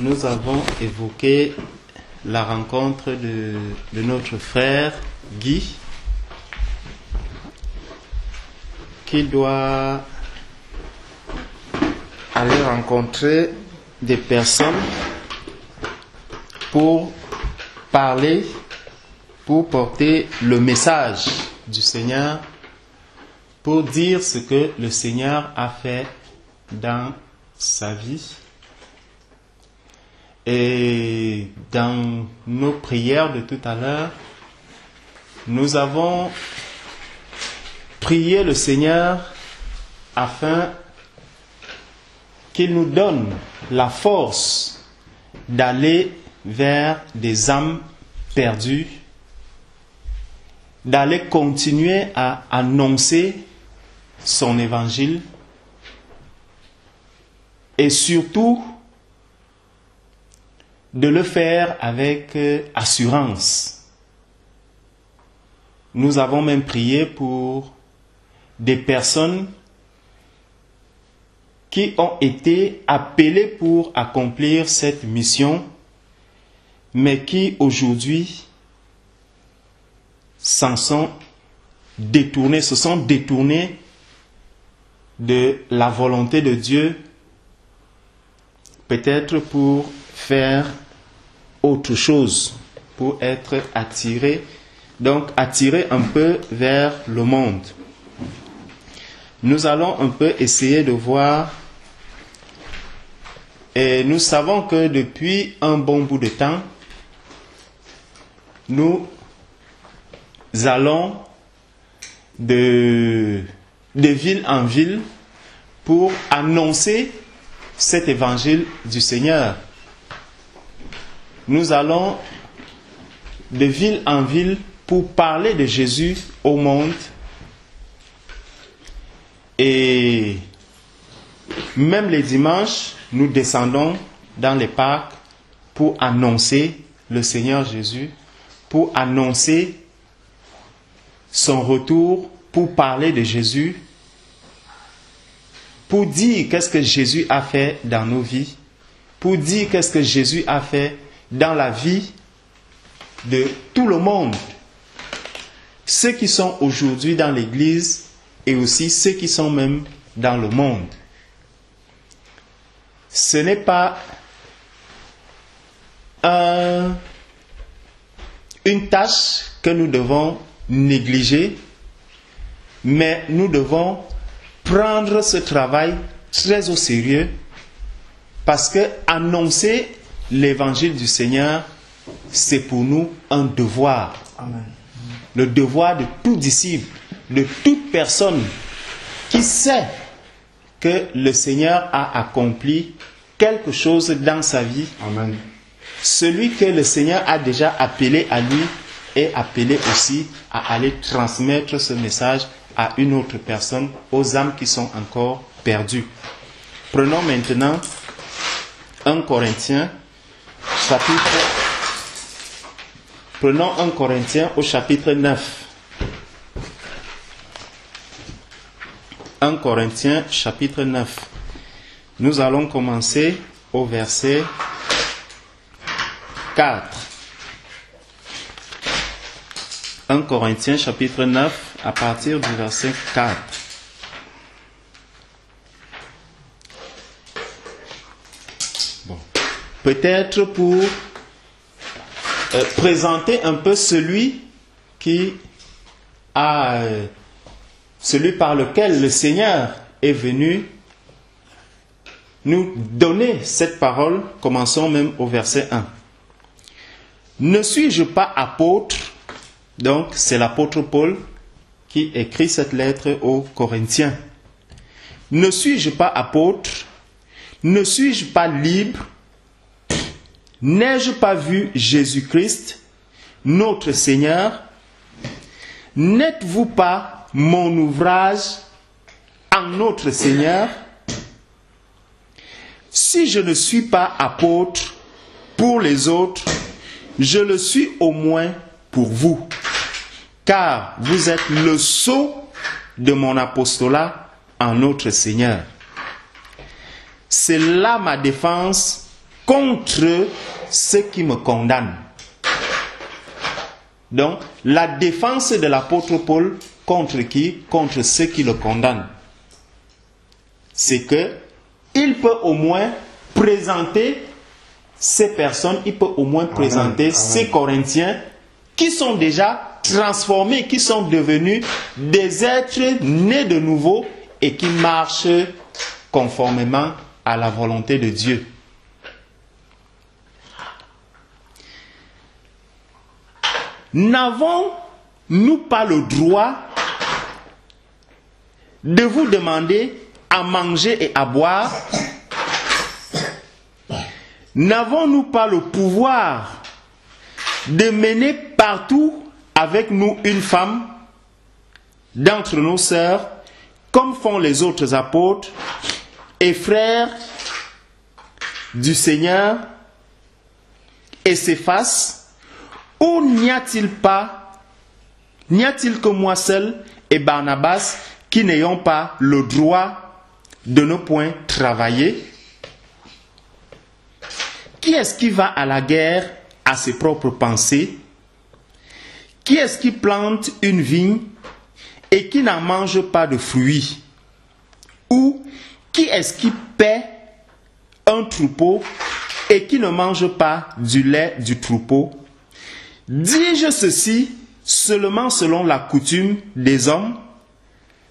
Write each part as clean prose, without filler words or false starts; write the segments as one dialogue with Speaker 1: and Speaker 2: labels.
Speaker 1: Nous avons évoqué la rencontre de notre frère Guy, qui doit aller rencontrer des personnes pour parler, pour porter le message du Seigneur, pour dire ce que le Seigneur a fait dans sa vie. Et dans nos prières de tout à l'heure, nous avons prié le Seigneur afin qu'il nous donne la force d'aller vers des âmes perdues, d'aller continuer à annoncer son évangile et surtout de le faire avec assurance. Nous avons même prié pour des personnes qui ont été appelées pour accomplir cette mission, mais qui aujourd'hui se sont détournés de la volonté de Dieu, peut-être pour faire autre chose, pour être attirés un peu vers le monde. Nous allons un peu essayer de voir, et nous savons que depuis un bon bout de temps, nous allons de ville en ville pour annoncer cet évangile du Seigneur. Nous allons de ville en ville pour parler de Jésus au monde. Et même les dimanches, nous descendons dans les parcs pour annoncer le Seigneur Jésus, pour annoncer son retour, pour parler de Jésus, pour dire qu'est-ce que Jésus a fait dans nos vies, pour dire qu'est-ce que Jésus a fait dans la vie de tout le monde. Ceux qui sont aujourd'hui dans l'Église et aussi ceux qui sont même dans le monde. Ce n'est pas une tâche que nous devons négliger, mais nous devons prendre ce travail très au sérieux, parce que annoncer l'évangile du Seigneur, c'est pour nous un devoir. Amen. Le devoir de tout disciple, de toute personne qui sait que le Seigneur a accompli quelque chose dans sa vie. Amen. Celui que le Seigneur a déjà appelé à lui est appelé aussi à aller transmettre ce message à une autre personne, aux âmes qui sont encore perdues. Prenons maintenant 1 Corinthiens au chapitre 9. 1 Corinthiens chapitre 9. Nous allons commencer au verset 4. 1 Corinthiens chapitre 9 à partir du verset 4. Bon. Peut-être pour présenter un peu celui par lequel le Seigneur est venu nous donner cette parole. Commençons même au verset 1. Ne suis-je pas apôtre? Donc c'est l'apôtre Paul qui écrit cette lettre aux Corinthiens. Ne suis-je pas apôtre? Ne suis-je pas libre? N'ai-je pas vu Jésus-Christ, notre Seigneur? N'êtes-vous pas mon ouvrage en notre Seigneur? Si je ne suis pas apôtre pour les autres, je le suis au moins pour vous, car vous êtes le sceau de mon apostolat en notre Seigneur. c'est là ma défense contre ceux qui me condamnent. Donc, la défense de l'apôtre Paul contre qui? Contre ceux qui le condamnent. C'est que il peut au moins présenter ces personnes, il peut au moins présenter ces Corinthiens qui sont déjà transformés, qui sont devenus des êtres nés de nouveau et qui marchent conformément à la volonté de Dieu. N'avons-nous pas le droit de vous demander à manger et à boire? N'avons-nous pas le pouvoir de mener partout avec nous une femme d'entre nos sœurs, comme font les autres apôtres et frères du Seigneur et Céphas? Ou n'y a-t-il que moi seul et Barnabas qui n'ayons pas le droit de ne point travailler? Qui est-ce qui va à la guerre à ses propres pensées? Qui est-ce qui plante une vigne et qui n'en mange pas de fruits? Ou qui est-ce qui paie un troupeau et qui ne mange pas du lait du troupeau? Dis-je ceci seulement selon la coutume des hommes?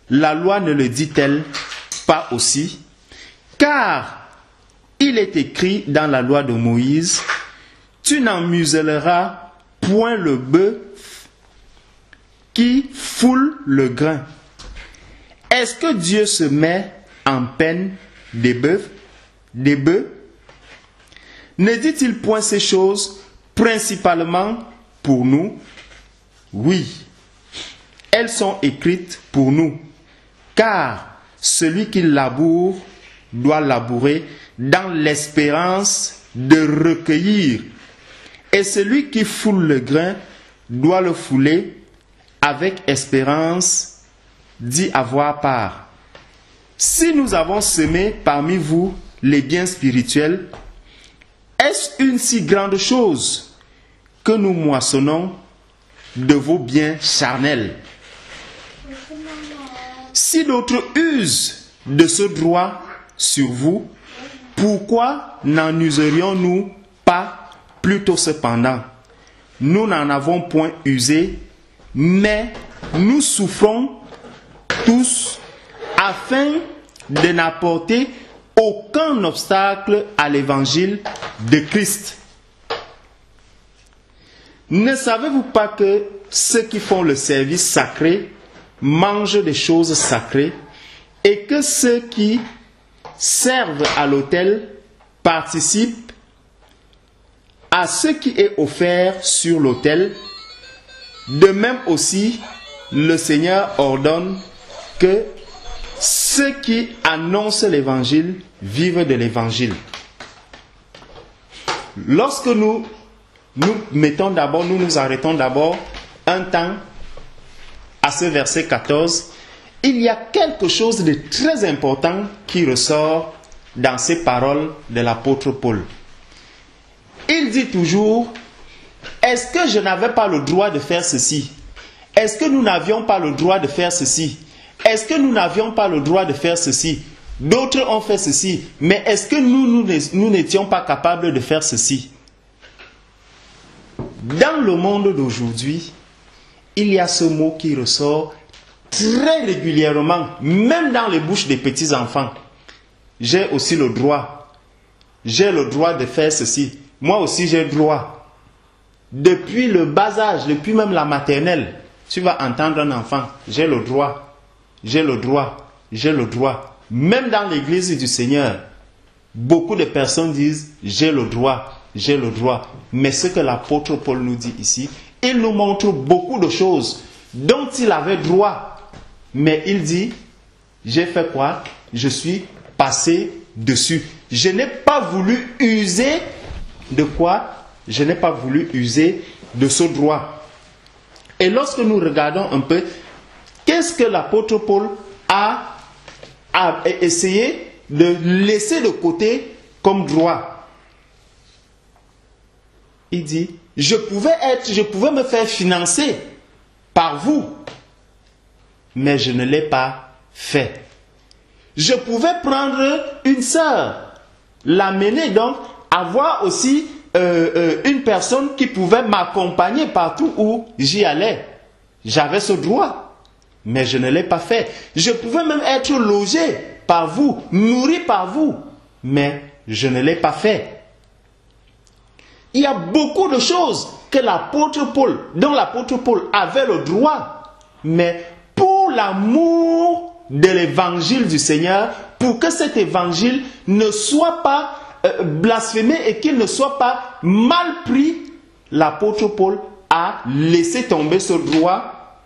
Speaker 1: La loi ne le dit-elle pas aussi? Car il est écrit dans la loi de Moïse, tu n'en muselleras point le bœuf qui foule le grain. Est-ce que Dieu se met en peine des bœufs? Ne dit-il point ces choses principalement pour nous? Oui, elles sont écrites pour nous, car celui qui laboure doit labourer dans l'espérance de recueillir, et celui qui foule le grain doit le fouler avec espérance d'y avoir part. Si nous avons semé parmi vous les biens spirituels, est-ce une si grande chose que nous moissonnons de vos biens charnels? Si d'autres usent de ce droit sur vous, pourquoi n'en userions-nous pas plutôt cependant? Nous n'en avons point usé, mais nous souffrons tous afin de n'apporter aucun obstacle à l'évangile de Christ. Ne savez-vous pas que ceux qui font le service sacré mangent des choses sacrées et que ceux qui servent à l'autel participent à ce qui est offert sur l'autel? De même aussi, le Seigneur ordonne que ceux qui annoncent l'évangile vivent de l'évangile. Lorsque nous nous arrêtons d'abord un temps à ce verset 14, il y a quelque chose de très important qui ressort dans ces paroles de l'apôtre Paul. Il dit toujours, est-ce que je n'avais pas le droit de faire ceci? Est-ce que nous n'avions pas le droit de faire ceci? Est-ce que nous n'avions pas le droit de faire ceci? D'autres ont fait ceci, mais est-ce que nous n'étions pas capables de faire ceci? Dans le monde d'aujourd'hui, il y a ce mot qui ressort très régulièrement, même dans les bouches des petits-enfants. J'ai aussi le droit. J'ai le droit de faire ceci. Moi aussi, j'ai le droit. Depuis le bas âge, depuis même la maternelle, tu vas entendre un enfant. J'ai le droit. J'ai le droit. J'ai le droit. Même dans l'église du Seigneur, beaucoup de personnes disent j'ai le droit. J'ai le droit. Mais ce que l'apôtre Paul nous dit ici, il nous montre beaucoup de choses dont il avait droit. Mais il dit, j'ai fait quoi? Je suis passé dessus. Je n'ai pas voulu user de quoi? Je n'ai pas voulu user de ce droit. Et lorsque nous regardons un peu, qu'est-ce que l'apôtre Paul a essayé de laisser de côté comme droit. Il dit, je pouvais me faire financer par vous, mais je ne l'ai pas fait. Je pouvais prendre une sœur, l'amener donc, avoir aussi une personne qui pouvait m'accompagner partout où j'y allais. J'avais ce droit, mais je ne l'ai pas fait. Je pouvais même être logé par vous, nourri par vous, mais je ne l'ai pas fait. Il y a beaucoup de choses que l'apôtre Paul, dont l'apôtre Paul avait le droit, mais pour l'amour de l'évangile du Seigneur, pour que cet évangile ne soit pas blasphémé et qu'il ne soit pas mal pris, l'apôtre Paul a laissé tomber ce droit.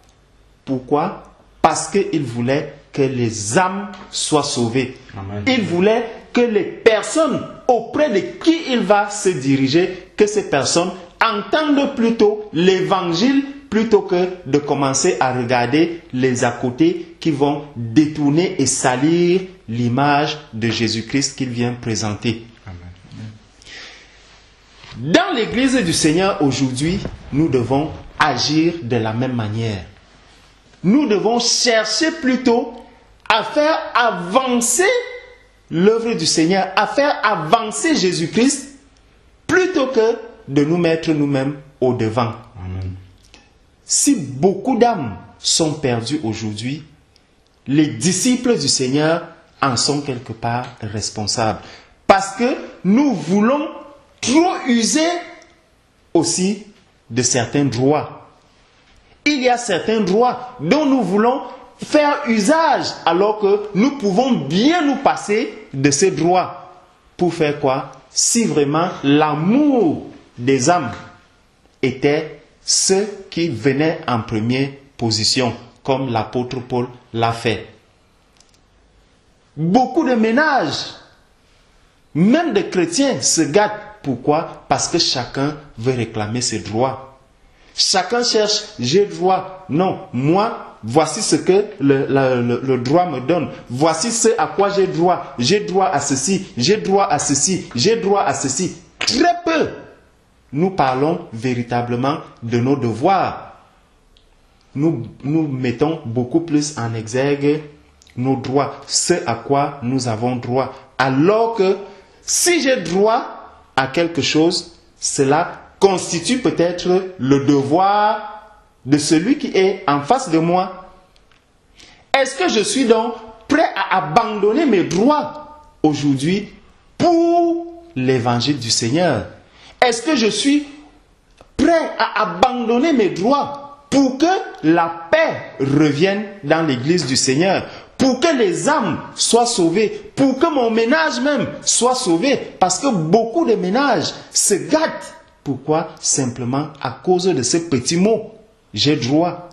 Speaker 1: Pourquoi? Parce qu'il voulait que les âmes soient sauvées. Amen. Il voulait que les personnes auprès de qui il va se diriger, que ces personnes entendent plutôt l'évangile plutôt que de commencer à regarder les à côté qui vont détourner et salir l'image de Jésus-Christ qu'il vient présenter. Amen. Dans l'église du Seigneur aujourd'hui, nous devons agir de la même manière. Nous devons chercher plutôt à faire avancer l'œuvre du Seigneur, à faire avancer Jésus-Christ, plutôt que de nous mettre nous-mêmes au devant. Amen. Si beaucoup d'âmes sont perdues aujourd'hui, les disciples du Seigneur en sont quelque part responsables. Parce que nous voulons trop user aussi de certains droits. Il y a certains droits dont nous voulons faire usage alors que nous pouvons bien nous passer de ces droits. Pour faire quoi? Si vraiment l'amour des âmes était ce qui venait en première position, comme l'apôtre Paul l'a fait. Beaucoup de ménages, même de chrétiens, se gâtent. Pourquoi? Parce que chacun veut réclamer ses droits. Chacun cherche, j'ai droit. Non, moi, voici ce que le droit me donne. Voici ce à quoi j'ai droit. J'ai droit à ceci, j'ai droit à ceci, j'ai droit à ceci. Très peu. Nous parlons véritablement de nos devoirs. Nous mettons beaucoup plus en exergue nos droits, ce à quoi nous avons droit. Alors que si j'ai droit à quelque chose, cela constitue peut-être le devoir de celui qui est en face de moi. Est-ce que je suis donc prêt à abandonner mes droits aujourd'hui pour l'évangile du Seigneur? Est-ce que je suis prêt à abandonner mes droits pour que la paix revienne dans l'église du Seigneur? Pour que les âmes soient sauvées, pour que mon ménage même soit sauvé, parce que beaucoup de ménages se gâtent. Pourquoi? Simplement à cause de ce petit mot, j'ai droit.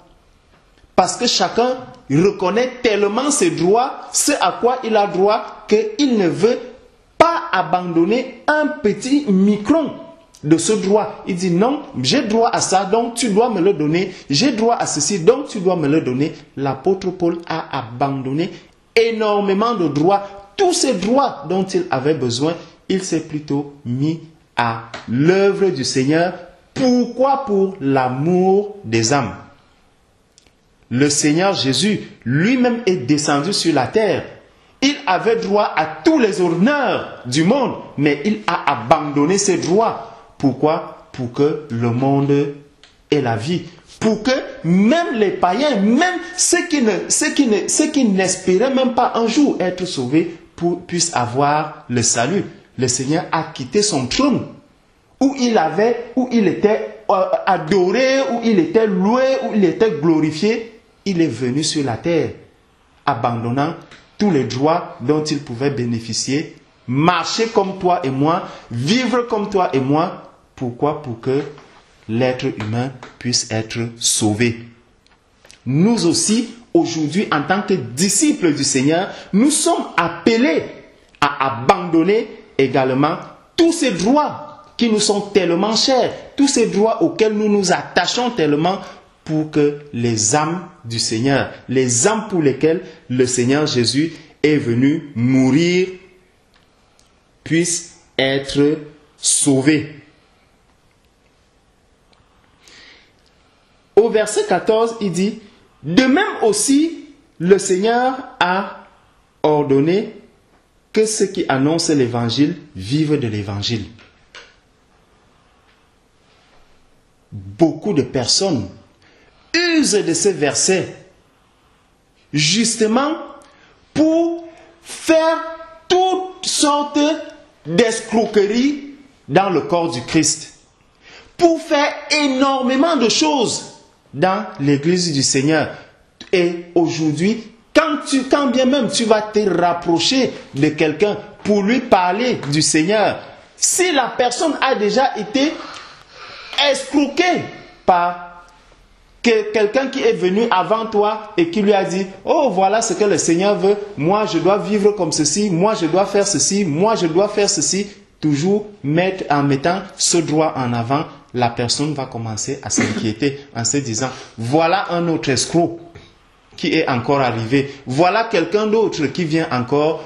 Speaker 1: Parce que chacun reconnaît tellement ses droits, ce à quoi il a droit, qu'il ne veut pas abandonner un petit micron de ce droit. Il dit non, j'ai droit à ça, donc tu dois me le donner. J'ai droit à ceci, donc tu dois me le donner. L'apôtre Paul a abandonné énormément de droits. Tous ces droits dont il avait besoin, il s'est plutôt mis à l'œuvre du Seigneur. Pourquoi? Pour l'amour des âmes. Le Seigneur Jésus lui-même est descendu sur la terre. Il avait droit à tous les honneurs du monde, mais il a abandonné ses droits. Pourquoi? Pour que le monde ait la vie. Pour que même les païens, même ceux qui n'espéraient même pas un jour être sauvés, puissent avoir le salut. Le Seigneur a quitté son trône, où il était adoré, où il était loué, où il était glorifié. Il est venu sur la terre, abandonnant tous les droits dont il pouvait bénéficier, marcher comme toi et moi, vivre comme toi et moi. Pourquoi? Pour que l'être humain puisse être sauvé. Nous aussi, aujourd'hui, en tant que disciples du Seigneur, nous sommes appelés à abandonner également tous ces droits qui nous sont tellement chers, tous ces droits auxquels nous nous attachons tellement, pour que les âmes du Seigneur, les âmes pour lesquelles le Seigneur Jésus est venu mourir puissent être sauvés. Au verset 14, il dit, de même aussi, le Seigneur a ordonné que ceux qui annoncent l'évangile vivent de l'évangile. Beaucoup de personnes usent de ces versets justement pour faire toutes sortes d'escroqueries dans le corps du Christ, pour faire énormément de choses dans l'église du Seigneur. Et aujourd'hui, quand bien même tu vas te rapprocher de quelqu'un pour lui parler du Seigneur, si la personne a déjà été escroquée par quelqu'un qui est venu avant toi et qui lui a dit, oh voilà ce que le Seigneur veut, moi je dois vivre comme ceci, moi je dois faire ceci, moi je dois faire ceci, toujours en mettant ce droit en avant, la personne va commencer à s'inquiéter en se disant, voilà un autre escroc qui est encore arrivé, voilà quelqu'un d'autre qui vient encore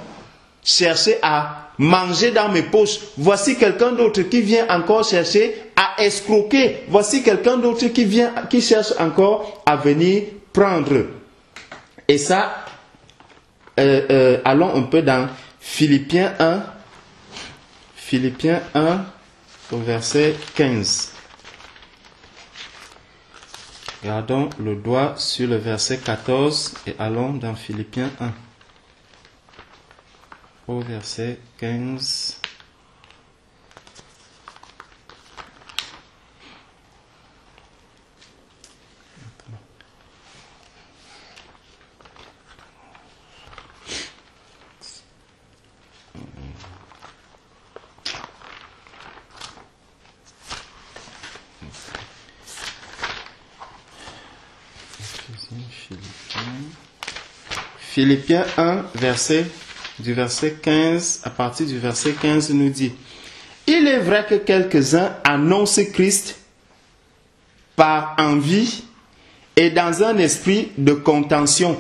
Speaker 1: chercher à manger dans mes poches, voici quelqu'un d'autre qui vient encore chercher à escroquer, voici quelqu'un d'autre qui cherche encore à venir prendre. Et ça, allons un peu dans Philippiens 1, au verset 15. Gardons le doigt sur le verset 14 et allons dans Philippiens 1. Au verset 15. Philippiens 1, du verset 15, à partir du verset 15, nous dit, « Il est vrai que quelques-uns annoncent Christ par envie et dans un esprit de contention. »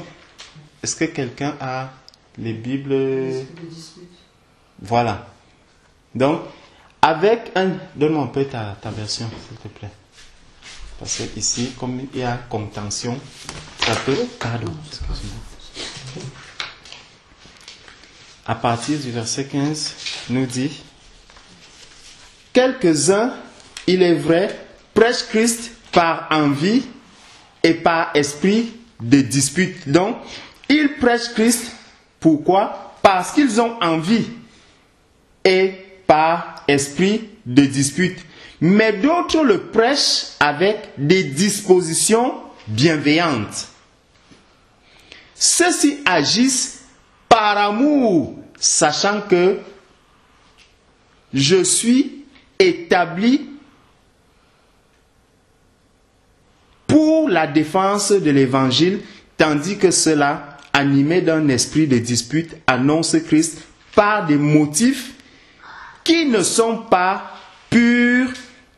Speaker 1: Est-ce que quelqu'un a les Bibles? Voilà. Donc, avec un... Donne-moi un peu ta version, s'il te plaît. Parce que ici, comme il y a contention, ça peut... Pardon, excuse-moi. À partir du verset 15, nous dit, « Quelques-uns, il est vrai, prêchent Christ par envie et par esprit de dispute. » Donc, ils prêchent Christ, pourquoi? Parce qu'ils ont envie et par esprit de dispute. Mais d'autres le prêchent avec des dispositions bienveillantes. Ceux-ci agissent par amour, sachant que je suis établi pour la défense de l'évangile, tandis que ceux-là, animés d'un esprit de dispute, annoncent Christ par des motifs qui ne sont pas purs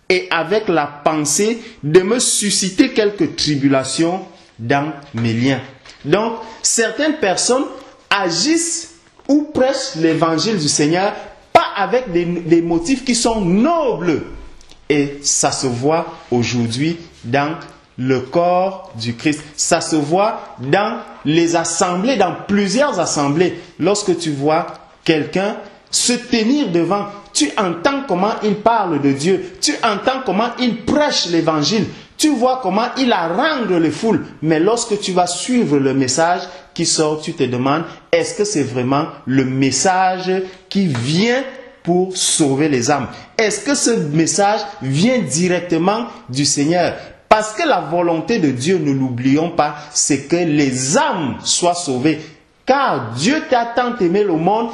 Speaker 1: et avec la pensée de me susciter quelques tribulations dans mes liens. Donc, certaines personnes agissent ou prêchent l'évangile du Seigneur pas avec des motifs qui sont nobles. Et ça se voit aujourd'hui dans le corps du Christ. Ça se voit dans les assemblées, dans plusieurs assemblées. Lorsque tu vois quelqu'un se tenir devant, tu entends comment il parle de Dieu, tu entends comment il prêche l'évangile, tu vois comment il harangue les foules. Mais lorsque tu vas suivre le message qui sort, tu te demandes, est-ce que c'est vraiment le message qui vient pour sauver les âmes? Est-ce que ce message vient directement du Seigneur? Parce que la volonté de Dieu, ne l'oublions pas, c'est que les âmes soient sauvées. Car Dieu t'a tant aimé le monde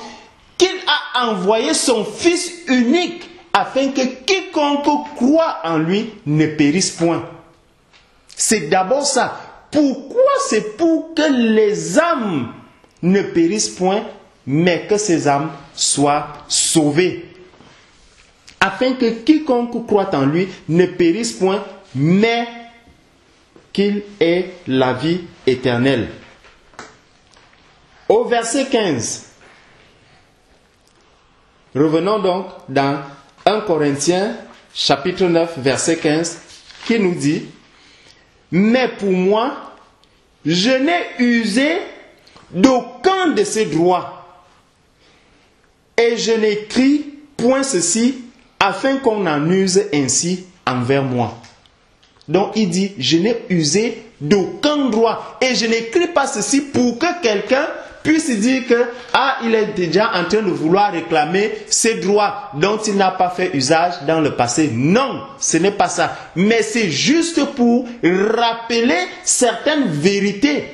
Speaker 1: qu'il a envoyé son Fils unique afin que quiconque croit en lui ne périsse point. C'est d'abord ça. Pourquoi? C'est pour que les âmes ne périssent point, mais que ces âmes soient sauvées. Afin que quiconque croit en lui ne périsse point, mais qu'il ait la vie éternelle. Au verset 15, Revenons donc dans 1 Corinthiens chapitre 9 verset 15 qui nous dit « Mais pour moi, je n'ai usé d'aucun de ces droits et je n'écris point ceci afin qu'on en use ainsi envers moi. » Donc il dit « Je n'ai usé d'aucun droit et je n'écris pas ceci pour que quelqu'un puisse dire que il est déjà en train de vouloir réclamer ses droits dont il n'a pas fait usage dans le passé. » Non, ce n'est pas ça. Mais c'est juste pour rappeler certaines vérités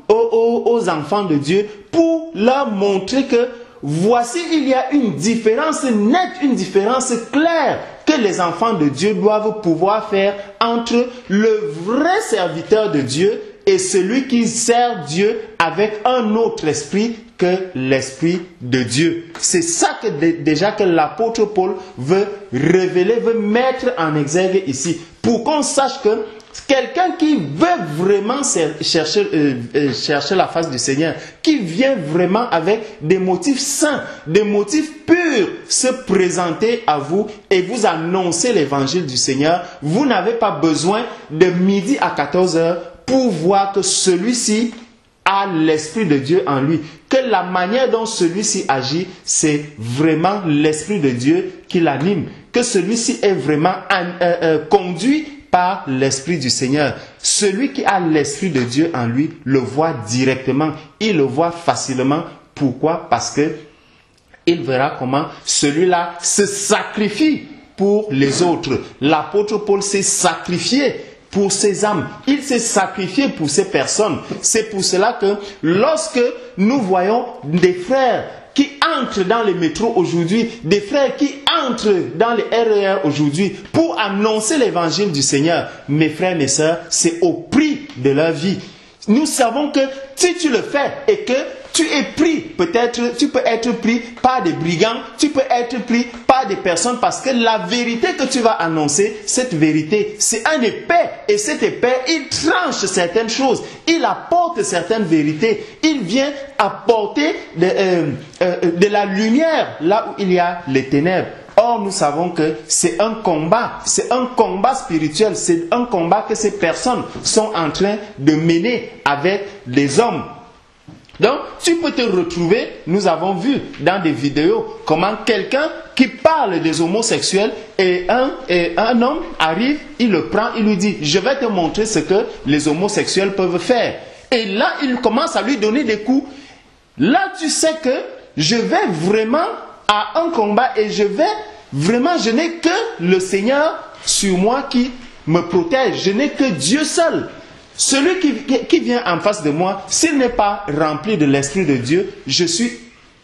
Speaker 1: aux enfants de Dieu, pour leur montrer que voici, il y a une différence nette, une différence claire que les enfants de Dieu doivent pouvoir faire entre le vrai serviteur de Dieu et celui qui sert Dieu avec un autre esprit que l'esprit de Dieu. C'est ça que déjà que l'apôtre Paul veut révéler, veut mettre en exergue ici, pour qu'on sache que quelqu'un qui veut vraiment chercher la face du Seigneur, qui vient vraiment avec des motifs saints, des motifs purs, se présenter à vous et vous annoncer l'évangile du Seigneur, vous n'avez pas besoin de midi à 14h pour voir que celui-ci a l'Esprit de Dieu en lui, que la manière dont celui-ci agit, c'est vraiment l'Esprit de Dieu qui l'anime, que celui-ci est vraiment conduit par l'Esprit du Seigneur. Celui qui a l'Esprit de Dieu en lui le voit directement, il le voit facilement. Pourquoi? Parce que il verra comment celui-là se sacrifie pour les autres. L'apôtre Paul s'est sacrifié pour ses âmes. Il s'est sacrifié pour ces personnes. C'est pour cela que lorsque nous voyons des frères qui entrent dans les métros aujourd'hui, des frères qui entrent dans les RER aujourd'hui pour annoncer l'évangile du Seigneur, mes frères, mes sœurs, c'est au prix de leur vie. Nous savons que si tu le fais et que tu es pris, peut-être tu peux être pris par des brigands, tu peux être pris par des personnes, parce que la vérité que tu vas annoncer, cette vérité, c'est un épée, et cet épée, il tranche certaines choses, il apporte certaines vérités, il vient apporter de la lumière là où il y a les ténèbres. Or, nous savons que c'est un combat spirituel, c'est un combat que ces personnes sont en train de mener avec les hommes. Donc, tu peux te retrouver, nous avons vu dans des vidéos comment quelqu'un qui parle des homosexuels et un homme arrive, il le prend, il lui dit « Je vais te montrer ce que les homosexuels peuvent faire. » Et là, il commence à lui donner des coups. Là, tu sais que je vais vraiment à un combat et je n'ai que le Seigneur sur moi qui me protège. Je n'ai que Dieu seul. Celui qui vient en face de moi, s'il n'est pas rempli de l'Esprit de Dieu, je suis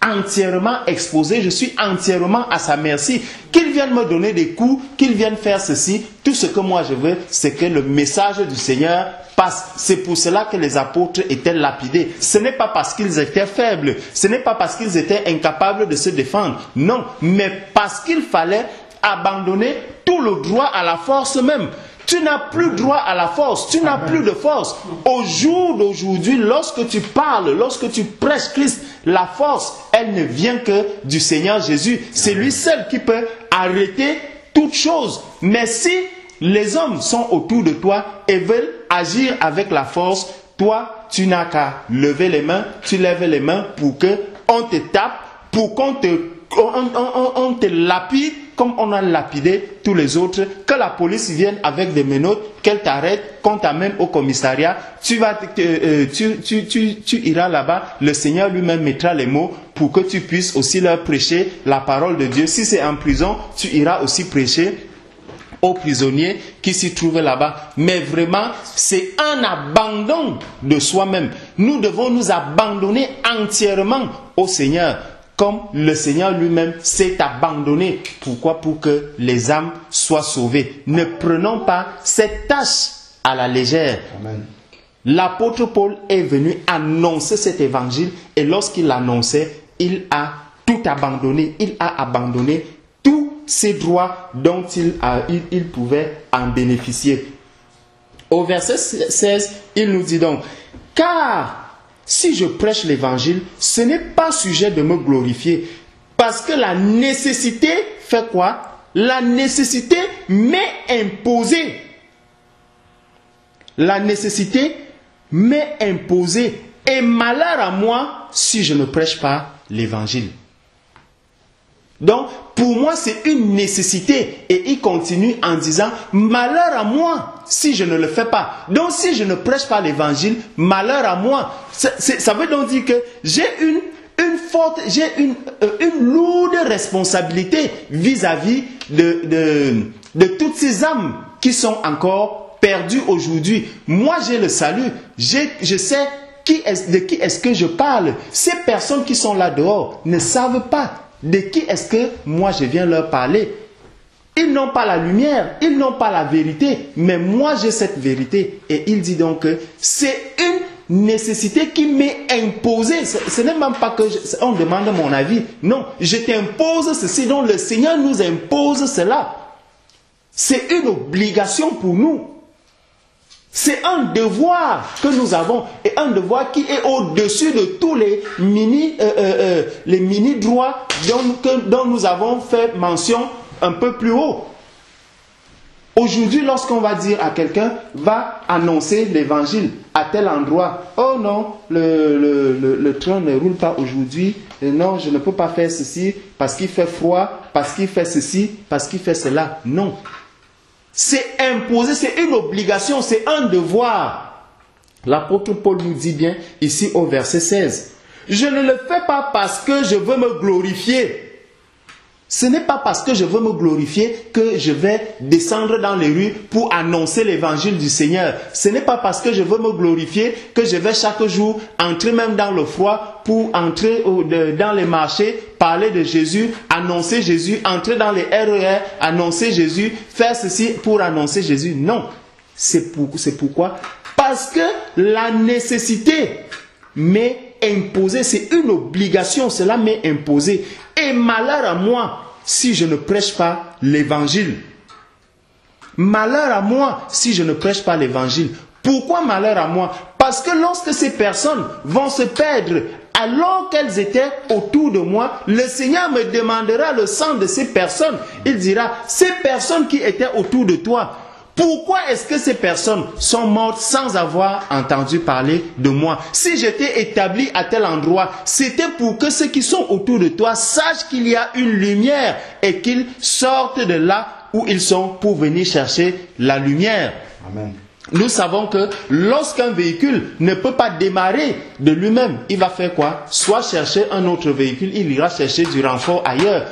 Speaker 1: entièrement exposé, je suis entièrement à sa merci. Qu'il vienne me donner des coups, qu'il vienne faire ceci, tout ce que moi je veux, c'est que le message du Seigneur passe. C'est pour cela que les apôtres étaient lapidés. Ce n'est pas parce qu'ils étaient faibles, ce n'est pas parce qu'ils étaient incapables de se défendre, non, mais parce qu'il fallait abandonner tout le droit à la force même. Tu n'as plus droit à la force, tu n'as plus de force. Au jour d'aujourd'hui, lorsque tu parles, lorsque tu prêches Christ, la force, elle ne vient que du Seigneur Jésus. C'est lui seul qui peut arrêter toute chose. Mais si les hommes sont autour de toi et veulent agir avec la force, toi, tu n'as qu'à lever les mains, tu lèves les mains pour qu'on te tape, pour qu'on te lapide, comme on a lapidé tous les autres, que la police vienne avec des menottes, qu'elle t'arrête, qu'on t'amène au commissariat, tu iras là-bas, le Seigneur lui-même mettra les mots pour que tu puisses aussi leur prêcher la parole de Dieu. Si c'est en prison, tu iras aussi prêcher aux prisonniers qui s'y trouvent là-bas. Mais vraiment, c'est un abandon de soi-même. Nous devons nous abandonner entièrement au Seigneur, comme le Seigneur lui-même s'est abandonné. Pourquoi? Pour que les âmes soient sauvées. Ne prenons pas cette tâche à la légère. Amen. L'apôtre Paul est venu annoncer cet évangile et lorsqu'il l'annonçait, il a tout abandonné. Il a abandonné tous ses droits dont il pouvait en bénéficier. Au verset 16, il nous dit donc, car si je prêche l'évangile, ce n'est pas sujet de me glorifier, Parce que la nécessité fait quoi? La nécessité m'est imposée. La nécessité m'est imposée. Et malheur à moi si je ne prêche pas l'évangile. Donc, pour moi, c'est une nécessité. Et il continue en disant, malheur à moi si je ne le fais pas. Donc, si je ne prêche pas l'évangile, malheur à moi. Ça veut donc dire que j'ai une lourde responsabilité vis-à-vis de toutes ces âmes qui sont encore perdues aujourd'hui. Moi, j'ai le salut. Je sais de qui est-ce que je parle. Ces personnes qui sont là dehors ne savent pas de qui est-ce que moi je viens leur parler. Ils n'ont pas la lumière, ils n'ont pas la vérité, mais moi j'ai cette vérité. Et il dit donc que c'est une nécessité qui m'est imposée. Ce n'est même pas que on demande mon avis. Non, je t'impose ceci, donc le Seigneur nous impose cela. C'est une obligation pour nous. C'est un devoir que nous avons, et un devoir qui est au-dessus de tous les mini-droits dont nous avons fait mention un peu plus haut. Aujourd'hui, lorsqu'on va dire à quelqu'un, va annoncer l'évangile à tel endroit, oh non, le train ne roule pas aujourd'hui, non, je ne peux pas faire ceci parce qu'il fait froid, parce qu'il fait ceci, parce qu'il fait cela. Non. C'est imposé, c'est une obligation, c'est un devoir. L'apôtre Paul nous dit bien ici au verset 16. Je ne le fais pas parce que je veux me glorifier. Ce n'est pas parce que je veux me glorifier que je vais descendre dans les rues pour annoncer l'évangile du Seigneur. Ce n'est pas parce que je veux me glorifier que je vais chaque jour entrer même dans le froid pour entrer dans les marchés, parler de Jésus, annoncer Jésus, entrer dans les RER, annoncer Jésus, faire ceci pour annoncer Jésus. Non, c'est pourquoi? Parce que la nécessité m'est imposée, c'est une obligation, cela m'est imposé. Et malheur à moi si je ne prêche pas l'évangile. Malheur à moi si je ne prêche pas l'évangile. Pourquoi malheur à moi? Parce que lorsque ces personnes vont se perdre alors qu'elles étaient autour de moi, le Seigneur me demandera le sang de ces personnes. Il dira, ces personnes qui étaient autour de toi, pourquoi est-ce que ces personnes sont mortes sans avoir entendu parler de moi? Si j'étais établi à tel endroit, c'était pour que ceux qui sont autour de toi sachent qu'il y a une lumière et qu'ils sortent de là où ils sont pour venir chercher la lumière. Amen. Nous savons que lorsqu'un véhicule ne peut pas démarrer de lui-même, il va faire quoi? Soit chercher un autre véhicule, il ira chercher du renfort ailleurs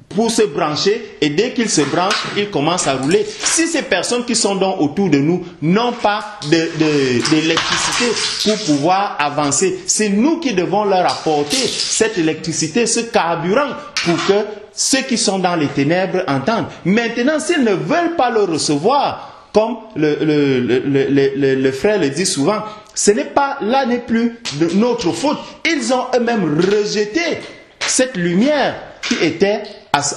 Speaker 1: pour se brancher, et dès qu'il se branche, il commence à rouler. Si ces personnes qui sont donc autour de nous n'ont pas d'électricité pour pouvoir avancer, c'est nous qui devons leur apporter cette électricité, ce carburant, pour que ceux qui sont dans les ténèbres entendent. Maintenant, s'ils ne veulent pas le recevoir, comme le frère le dit souvent, là n'est plus de notre faute. Ils ont eux-mêmes rejeté cette lumière qui était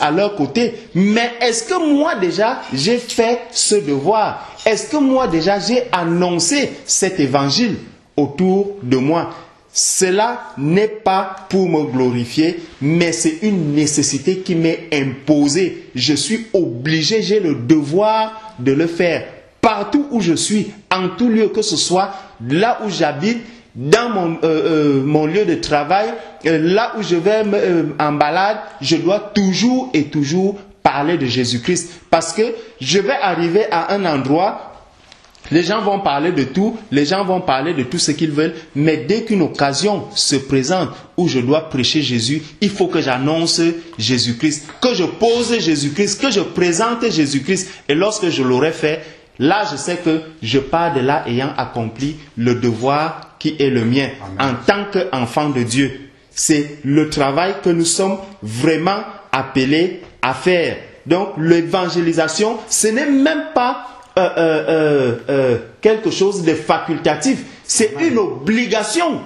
Speaker 1: à leur côté. Mais est-ce que moi déjà j'ai fait ce devoir? Est-ce que moi déjà j'ai annoncé cet évangile autour de moi? Cela n'est pas pour me glorifier, mais c'est une nécessité qui m'est imposée. Je suis obligé, j'ai le devoir de le faire. Partout où je suis, en tout lieu, que ce soit là où j'habite, dans mon lieu de travail, là où je vais en balade, je dois toujours et toujours parler de Jésus-Christ. Parce que je vais arriver à un endroit, les gens vont parler de tout, les gens vont parler de tout ce qu'ils veulent, mais dès qu'une occasion se présente où je dois prêcher Jésus, il faut que j'annonce Jésus-Christ, que je pose Jésus-Christ, que je présente Jésus-Christ. Et lorsque je l'aurai fait, là je sais que je pars de là ayant accompli le devoir qui est le mien. Amen. En tant qu'enfant de Dieu. C'est le travail que nous sommes vraiment appelés à faire. Donc l'évangélisation, ce n'est même pas quelque chose de facultatif. C'est une obligation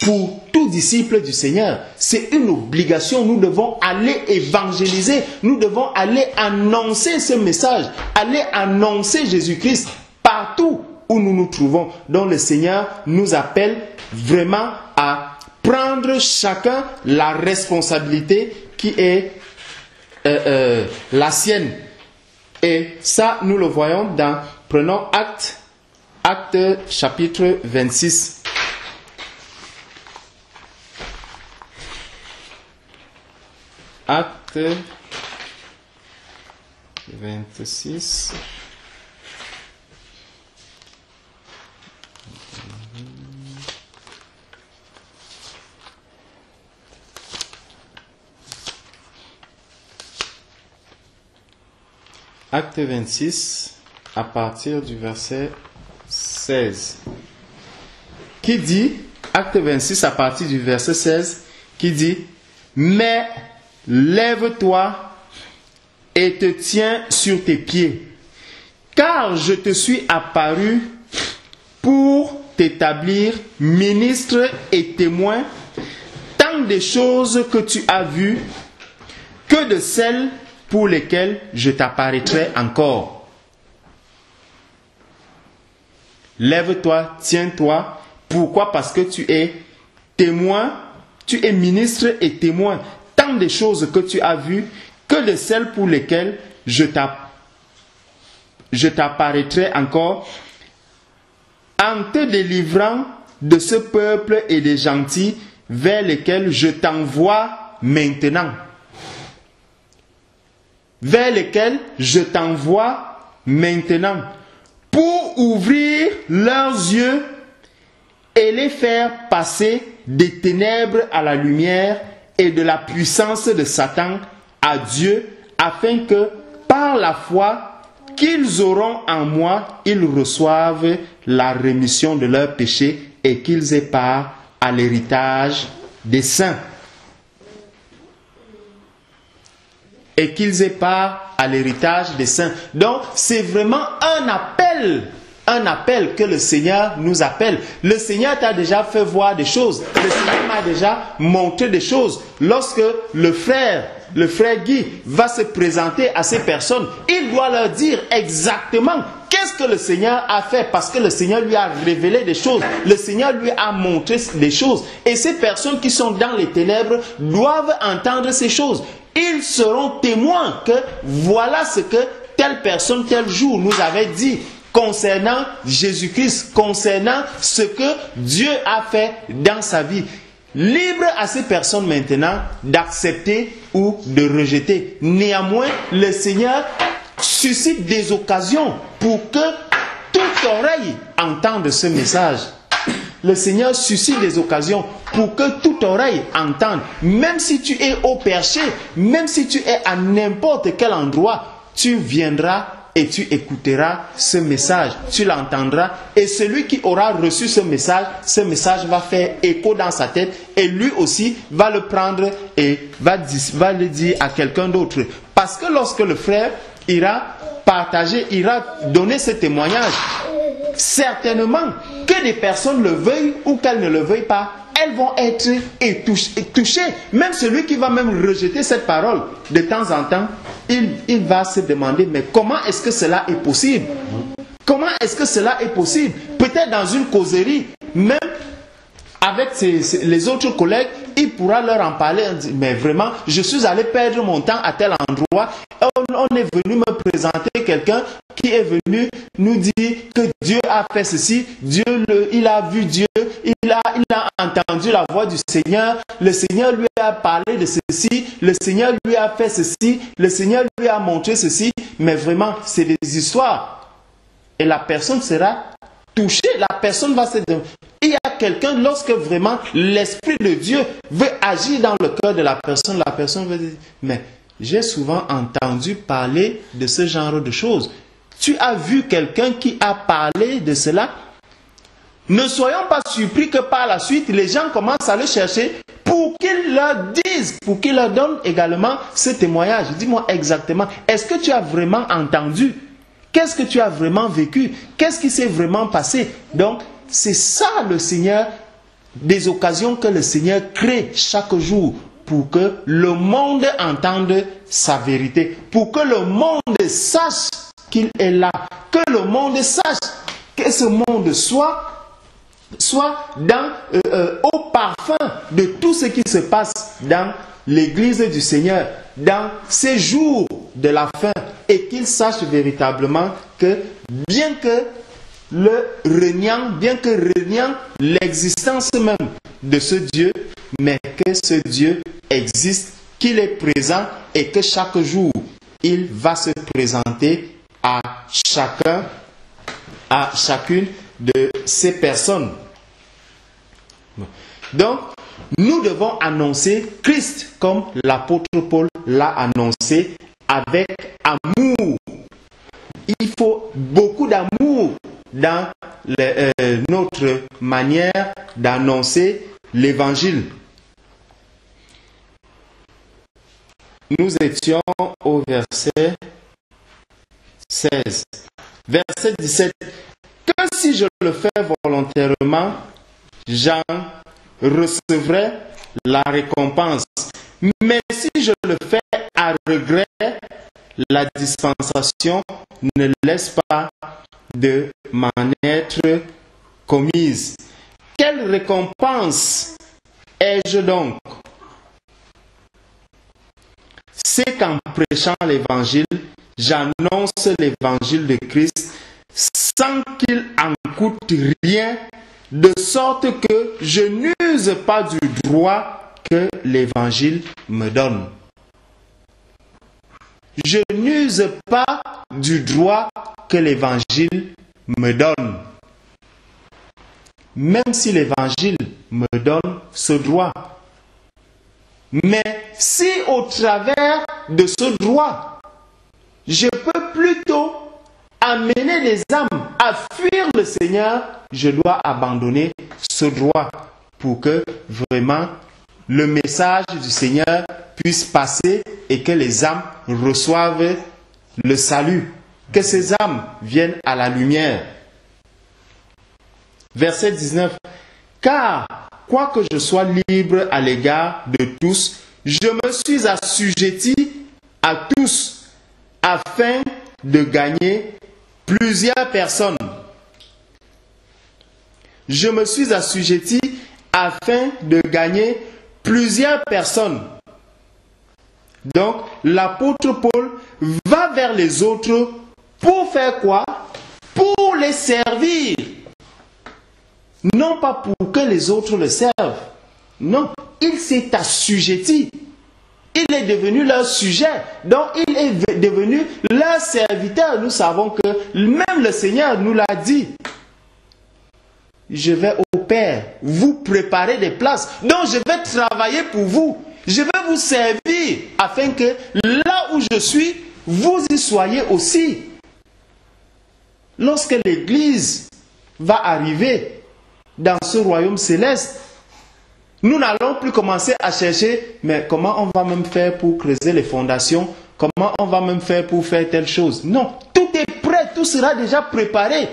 Speaker 1: pour tout disciple du Seigneur. C'est une obligation. Nous devons aller évangéliser. Nous devons aller annoncer ce message. Aller annoncer Jésus-Christ partout où nous nous trouvons. Donc le Seigneur nous appelle vraiment à prendre chacun la responsabilité qui est la sienne. Et ça, nous le voyons dans, prenons Actes chapitre 26. Actes 26. Acte 26, à partir du verset 16, qui dit, Acte 26, à partir du verset 16, qui dit, mais lève-toi et te tiens sur tes pieds, car je te suis apparu pour t'établir ministre et témoin, tant des choses que tu as vues, que de celles pour lesquelles je t'apparaîtrai encore. Lève-toi, tiens-toi. Pourquoi? Parce que tu es témoin, tu es ministre et témoin, tant des choses que tu as vues, que de celles pour lesquelles je t'apparaîtrai encore, en te délivrant de ce peuple et des gentils vers lesquels je t'envoie maintenant. Vers lesquels je t'envoie maintenant, pour ouvrir leurs yeux et les faire passer des ténèbres à la lumière et de la puissance de Satan à Dieu, afin que par la foi qu'ils auront en moi, ils reçoivent la rémission de leurs péchés et qu'ils aient part à l'héritage des saints. Et qu'ils aient part à l'héritage des saints. Donc, c'est vraiment un appel que le Seigneur nous appelle. Le Seigneur t'a déjà fait voir des choses. Le Seigneur m'a déjà montré des choses. Lorsque le frère Guy va se présenter à ces personnes, il doit leur dire exactement qu'est-ce que le Seigneur a fait, parce que le Seigneur lui a révélé des choses. Le Seigneur lui a montré des choses. Et ces personnes qui sont dans les ténèbres doivent entendre ces choses. Ils seront témoins que voilà ce que telle personne, tel jour nous avait dit concernant Jésus-Christ, concernant ce que Dieu a fait dans sa vie. Libre à ces personnes maintenant d'accepter ou de rejeter. Néanmoins, le Seigneur suscite des occasions pour que toute oreille entende ce message. Le Seigneur suscite des occasions pour que toute oreille entende. Même si tu es au perché, même si tu es à n'importe quel endroit, tu viendras et tu écouteras ce message. Tu l'entendras. Et celui qui aura reçu ce message va faire écho dans sa tête. Et lui aussi va le prendre et va le dire à quelqu'un d'autre. Parce que lorsque le frère ira partager, ira donner ce témoignage, certainement que des personnes le veuillent ou qu'elles ne le veuillent pas, elles vont être touchées. Même celui qui va même rejeter cette parole, de temps en temps, il va se demander, mais comment est-ce que cela est possible? Comment est-ce que cela est possible? Peut-être dans une causerie, même avec les autres collègues, il pourra leur en parler. Mais vraiment, je suis allé perdre mon temps à tel endroit. On est venu me présenter quelqu'un qui est venu nous dire que Dieu a fait ceci, il a vu Dieu, il a entendu la voix du Seigneur, le Seigneur lui a parlé de ceci, le Seigneur lui a fait ceci, le Seigneur lui a montré ceci, mais vraiment, c'est des histoires. Et la personne sera touchée, la personne va se demander. Il y a quelqu'un, lorsque vraiment l'Esprit de Dieu veut agir dans le cœur de la personne va dire, mais j'ai souvent entendu parler de ce genre de choses. Tu as vu quelqu'un qui a parlé de cela? Ne soyons pas surpris que par la suite, les gens commencent à le chercher pour qu'il leur dise, pour qu'il leur donne également ce témoignage. Dis-moi exactement, est-ce que tu as vraiment entendu? Qu'est-ce que tu as vraiment vécu? Qu'est-ce qui s'est vraiment passé? Donc, c'est ça le Seigneur, des occasions que le Seigneur crée chaque jour pour que le monde entende sa vérité, pour que le monde sache qu'il est là, que le monde sache que ce monde soit dans, au parfum de tout ce qui se passe dans l'Église du Seigneur dans ces jours de la fin et qu'ils sachent véritablement que bien que régnant l'existence même de ce Dieu, mais que ce Dieu existe, qu'il est présent et que chaque jour, il va se présenter à chacune de ces personnes. Donc, nous devons annoncer Christ comme l'apôtre Paul l'a annoncé avec amour. Il faut beaucoup d'amour dans notre manière d'annoncer l'évangile. Nous étions au verset 16. Verset 17. Que si je le fais volontairement, j'en recevrai la récompense. Mais si je le fais à regret, la dispensation ne laisse pas de m'en être commise. Quelle récompense ai-je donc? C'est qu'en prêchant l'évangile, j'annonce l'évangile de Christ sans qu'il en coûte rien, de sorte que je n'use pas du droit que l'évangile me donne. Je n'use pas du droit que l'évangile me donne. Même si l'évangile me donne ce droit. Mais si au travers de ce droit, je peux plutôt amener les âmes à fuir le Seigneur, je dois abandonner ce droit pour que vraiment le message du Seigneur puisse passer et que les âmes reçoivent le salut, que ces âmes viennent à la lumière. Verset 19. Car, quoique je sois libre à l'égard de tous, je me suis assujetti à tous afin de gagner plusieurs personnes. Je me suis assujetti afin de gagner plusieurs personnes. Donc, l'apôtre Paul va vers les autres pour faire quoi? Pour les servir. Non pas pour que les autres le servent. Non, il s'est assujetti. Il est devenu leur sujet. Donc, il est devenu leur serviteur. Nous savons que même le Seigneur nous l'a dit. Je vais au Père, vous préparer des places. Donc, je vais travailler pour vous. Je vais vous servir afin que là où je suis, vous y soyez aussi. Lorsque l'Église va arriver dans ce royaume céleste, nous n'allons plus commencer à chercher, mais comment on va même faire pour creuser les fondations? Comment on va même faire pour faire telle chose? Non, tout est prêt, tout sera déjà préparé.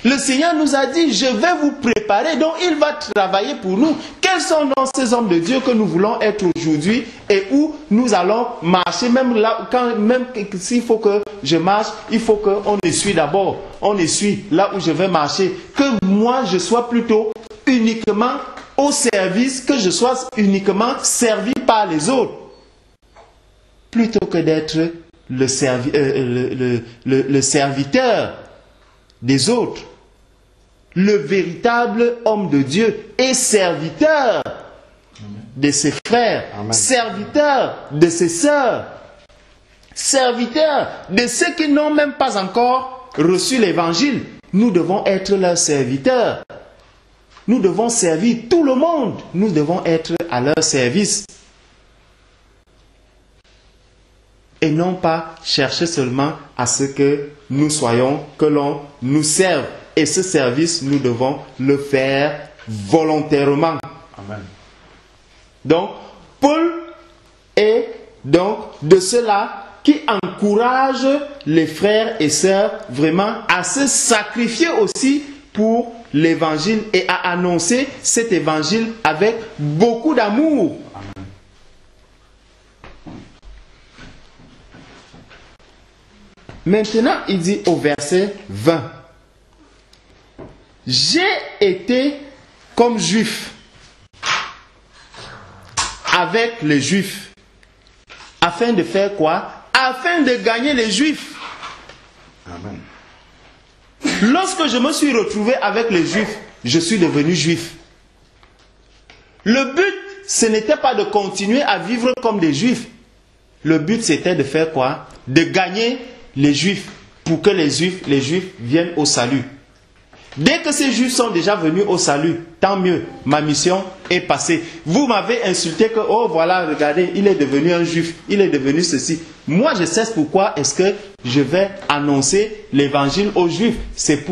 Speaker 1: Le Seigneur nous a dit, je vais vous préparer, donc il va travailler pour nous. Quels sont donc ces hommes de Dieu que nous voulons être aujourd'hui et où nous allons marcher, même là, même s'il faut que je marche, il faut qu'on essuie d'abord. On essuie là où je vais marcher. Que moi, je sois plutôt uniquement au service, que je sois uniquement servi par les autres. Plutôt que d'être le serviteur des autres. Le véritable homme de Dieu est serviteur de ses frères, Amen. Serviteur de ses sœurs, serviteur de ceux qui n'ont même pas encore reçu l'évangile. Nous devons être leurs serviteurs. Nous devons servir tout le monde. Nous devons être à leur service. Et non pas chercher seulement à ce que nous soyons, que l'on nous serve. Et ce service, nous devons le faire volontairement. Amen. Donc, Paul est donc de ceux-là qui encourage les frères et sœurs vraiment à se sacrifier aussi pour l'évangile et à annoncer cet évangile avec beaucoup d'amour. Maintenant, il dit au verset 20. J'ai été comme juif avec les Juifs. Afin de faire quoi? Afin de gagner les Juifs.
Speaker 2: Amen.
Speaker 1: Lorsque je me suis retrouvé avec les Juifs, je suis devenu Juif. Le but, ce n'était pas de continuer à vivre comme des Juifs. Le but, c'était de faire quoi? De gagner les Juifs pour que les Juifs viennent au salut. Dès que ces Juifs sont déjà venus au salut, tant mieux, ma mission est passée. Vous m'avez insulté que, oh voilà, regardez, il est devenu un Juif, il est devenu ceci. Moi, je sais pourquoi est-ce que je vais annoncer l'évangile aux Juifs. C'est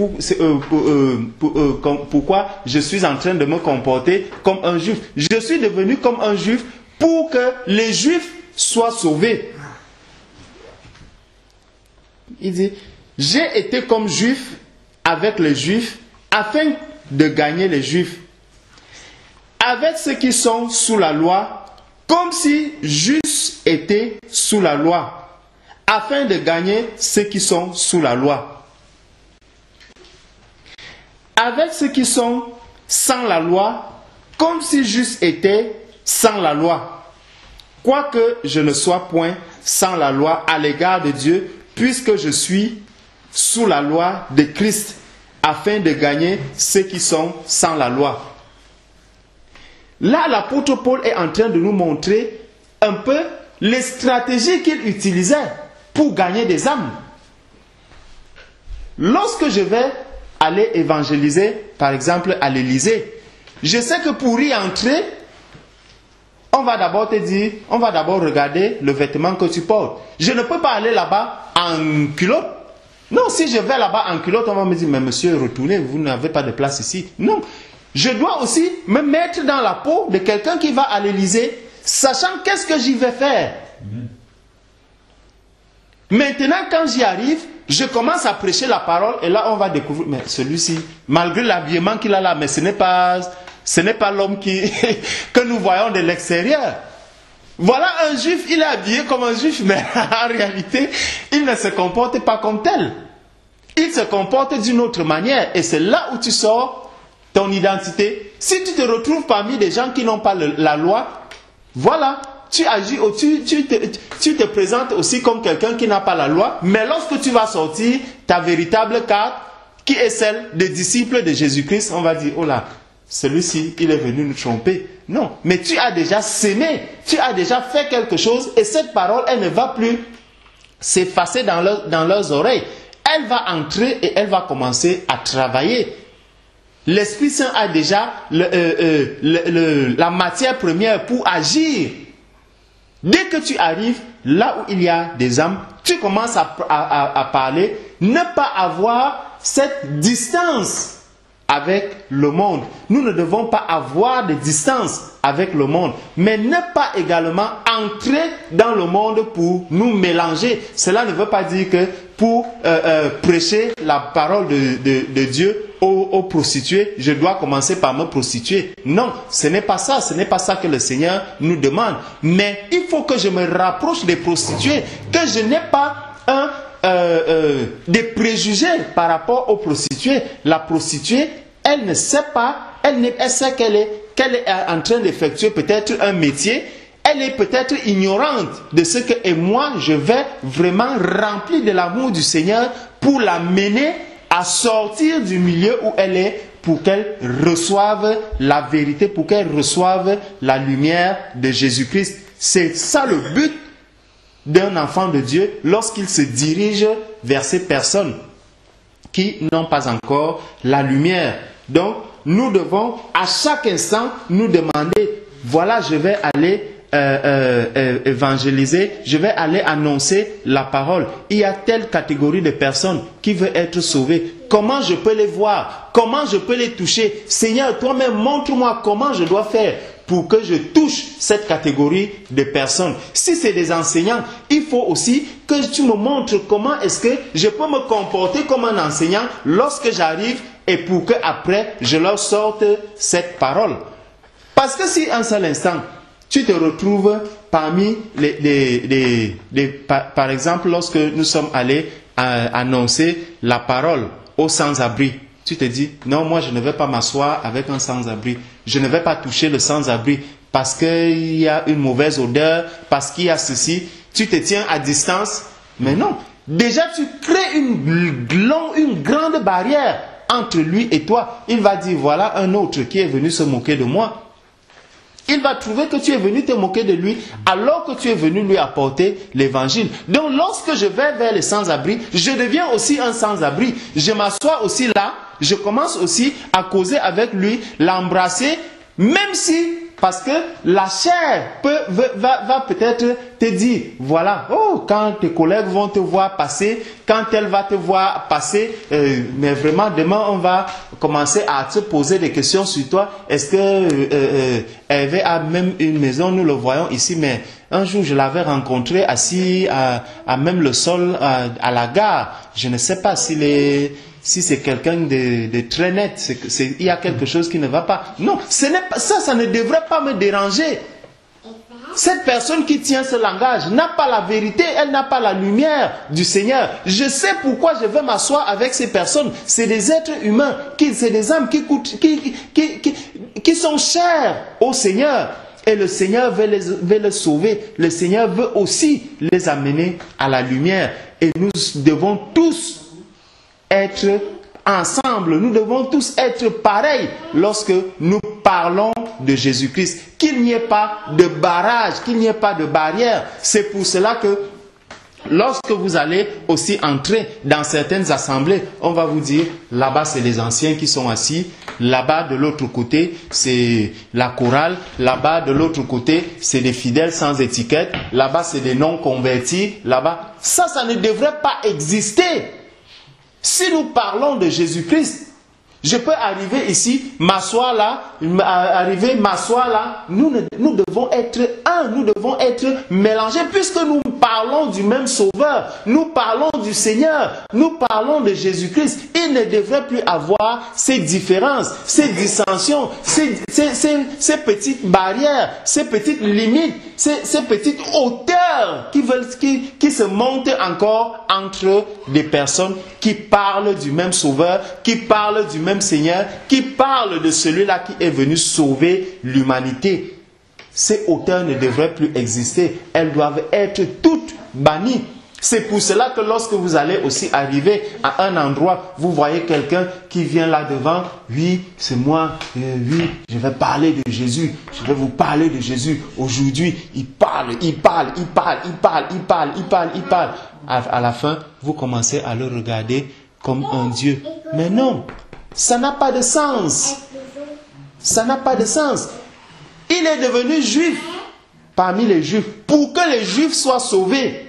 Speaker 1: pourquoi je suis en train de me comporter comme un Juif. Je suis devenu comme un Juif pour que les Juifs soient sauvés. Il dit, j'ai été comme Juif avec les Juifs, afin de gagner les Juifs. Avec ceux qui sont sous la loi, comme si j'eusse été sous la loi, afin de gagner ceux qui sont sous la loi. Avec ceux qui sont sans la loi, comme si j'eusse été sans la loi. Quoique je ne sois point sans la loi à l'égard de Dieu, puisque je suis sous la loi de Christ, afin de gagner ceux qui sont sans la loi. Là, l'apôtre Paul est en train de nous montrer un peu les stratégies qu'il utilisait pour gagner des âmes. Lorsque je vais aller évangéliser, par exemple à l'Élysée, je sais que pour y entrer, on va d'abord te dire, on va d'abord regarder le vêtement que tu portes. Je ne peux pas aller là-bas en culotte. Non, si je vais là-bas en culotte, on va me dire, mais monsieur, retournez, vous n'avez pas de place ici. Non, je dois aussi me mettre dans la peau de quelqu'un qui va à l'Élysée, sachant qu'est-ce que j'y vais faire. Maintenant, quand j'y arrive, je commence à prêcher la parole, et là, on va découvrir, mais celui-ci, malgré l'habillement qu'il a là, mais ce n'est pas l'homme que nous voyons de l'extérieur. Voilà un Juif, il est habillé comme un Juif, mais en réalité, il ne se comporte pas comme tel. Il se comporte d'une autre manière, et c'est là où tu sors ton identité. Si tu te retrouves parmi des gens qui n'ont pas la loi, voilà, tu agis, tu te présentes aussi comme quelqu'un qui n'a pas la loi, mais lorsque tu vas sortir ta véritable carte, qui est celle des disciples de Jésus-Christ, on va dire, oh là, celui-ci, il est venu nous tromper. Non, mais tu as déjà sémé, tu as déjà fait quelque chose, et cette parole, elle ne va plus s'effacer dans leurs oreilles. Elle va entrer et elle va commencer à travailler. L'Esprit Saint a déjà la matière première pour agir. Dès que tu arrives là où il y a des âmes, tu commences à parler, ne pas avoir cette distance avec le monde. Nous ne devons pas avoir de distance avec le monde, mais ne pas également entrer dans le monde pour nous mélanger. Cela ne veut pas dire que pour prêcher la parole de Dieu aux prostituées, je dois commencer par me prostituer. Non, ce n'est pas ça. Ce n'est pas ça que le Seigneur nous demande. Mais il faut que je me rapproche des prostituées, que je n'ai pas des préjugés par rapport aux prostituées. La prostituée, elle ne sait pas, elle sait qu'elle est en train d'effectuer peut-être un métier. Elle est peut-être ignorante de ce que moi je vais vraiment remplir de l'amour du Seigneur pour la mener à sortir du milieu où elle est, pour qu'elle reçoive la vérité, pour qu'elle reçoive la lumière de Jésus-Christ. C'est ça le but d'un enfant de Dieu lorsqu'il se dirige vers ces personnes qui n'ont pas encore la lumière. Donc, nous devons à chaque instant nous demander, voilà, je vais aller évangéliser, je vais aller annoncer la parole. Il y a telle catégorie de personnes qui veulent être sauvées. Comment je peux les voir? Comment je peux les toucher? Seigneur, toi-même, montre-moi comment je dois faire pour que je touche cette catégorie de personnes. Si c'est des enseignants, il faut aussi que tu me montres comment est-ce que je peux me comporter comme un enseignant lorsque j'arrive et pour que après je leur sorte cette parole. Parce que si un seul instant, tu te retrouves parmi par exemple, lorsque nous sommes allés annoncer la parole aux sans-abri, tu te dis, non, moi je ne vais pas m'asseoir avec un sans-abri, je ne vais pas toucher le sans-abri. parce qu'il y a une mauvaise odeur, parce qu'il y a ceci, tu te tiens à distance. Mais non, déjà tu crées une grande barrière entre lui et toi. Il va dire, voilà un autre qui est venu se moquer de moi. Il va trouver que tu es venu te moquer de lui alors que tu es venu lui apporter l'évangile. Donc lorsque je vais vers les sans-abri, je deviens aussi un sans-abri. Je m'assois aussi là, je commence aussi à causer avec lui, l'embrasser, même si, parce que la chair va peut-être te dire, voilà, oh, quand tes collègues vont te voir passer, quand elle va te voir passer, mais vraiment demain on va commencer à te poser des questions sur toi. Est-ce que Hervé a même une maison? Nous le voyons ici, mais un jour je l'avais rencontré assis à même le sol à la gare. Je ne sais pas si c'est quelqu'un de très net, il y a quelque chose qui ne va pas. Non, ce n'est pas, ça ne devrait pas me déranger. Cette personne qui tient ce langage n'a pas la vérité, elle n'a pas la lumière du Seigneur. Je sais pourquoi je vais m'asseoir avec ces personnes. C'est des êtres humains, c'est des âmes qui sont chères au Seigneur. Et le Seigneur veut les sauver. Le Seigneur veut aussi les amener à la lumière. Et nous devons tous être ensemble, nous devons tous être pareils lorsque nous parlons de Jésus-Christ. Qu'il n'y ait pas de barrage, qu'il n'y ait pas de barrière. C'est pour cela que lorsque vous allez aussi entrer dans certaines assemblées, on va vous dire, là-bas c'est les anciens qui sont assis, là-bas de l'autre côté c'est la chorale, là-bas de l'autre côté c'est des fidèles sans étiquette, là-bas c'est des non-convertis, là-bas. Ça ne devrait pas exister. Si nous parlons de Jésus-Christ, je peux arriver ici, m'asseoir là, nous devons être un, nous devons être mélangés, puisque nous parlons du même Sauveur, nous parlons du Seigneur, nous parlons de Jésus-Christ. Il ne devrait plus avoir ces différences, ces dissensions, ces petites barrières, ces petites limites, ces petites hauteurs qui se montent encore entre des personnes qui parlent du même Sauveur, qui parlent du même Seigneur, qui parlent de celui-là qui est venu sauver l'humanité. Ces hauteurs ne devraient plus exister. Elles doivent être toutes bannies. C'est pour cela que lorsque vous allez aussi arriver à un endroit, vous voyez quelqu'un qui vient là devant. Oui, c'est moi. Oui, je vais parler de Jésus. Je vais vous parler de Jésus. Aujourd'hui, il parle. À la fin, vous commencez à le regarder comme un Dieu. Mais non, ça n'a pas de sens. Ça n'a pas de sens. Il est devenu juif parmi les juifs pour que les juifs soient sauvés.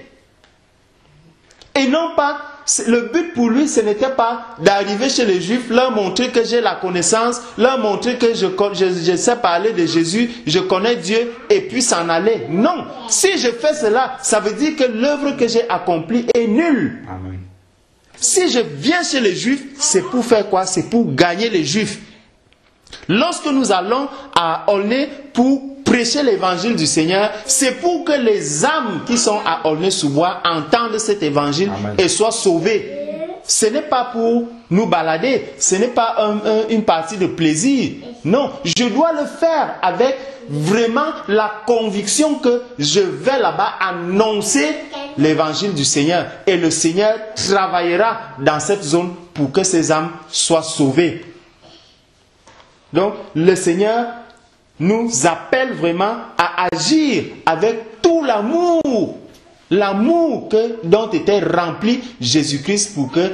Speaker 1: Et non pas, le but pour lui, ce n'était pas d'arriver chez les Juifs, leur montrer que j'ai la connaissance, leur montrer que je sais parler de Jésus, je connais Dieu, et puis s'en aller. Non, si je fais cela, ça veut dire que l'œuvre que j'ai accomplie est nulle. Amen. Si je viens chez les Juifs, c'est pour faire quoi? C'est pour gagner les Juifs. Lorsque nous allons à Aulnay pour prêcher l'évangile du Seigneur, c'est pour que les âmes qui sont à Aulnay-sous-Bois entendent cet évangile. Amen. Et soient sauvées. Ce n'est pas pour nous balader, ce n'est pas une partie de plaisir. Non, je dois le faire avec vraiment la conviction que je vais là-bas annoncer l'évangile du Seigneur. Et le Seigneur travaillera dans cette zone pour que ces âmes soient sauvées. Donc, le Seigneur nous appelle vraiment à agir avec tout l'amour dont était rempli Jésus-Christ pour que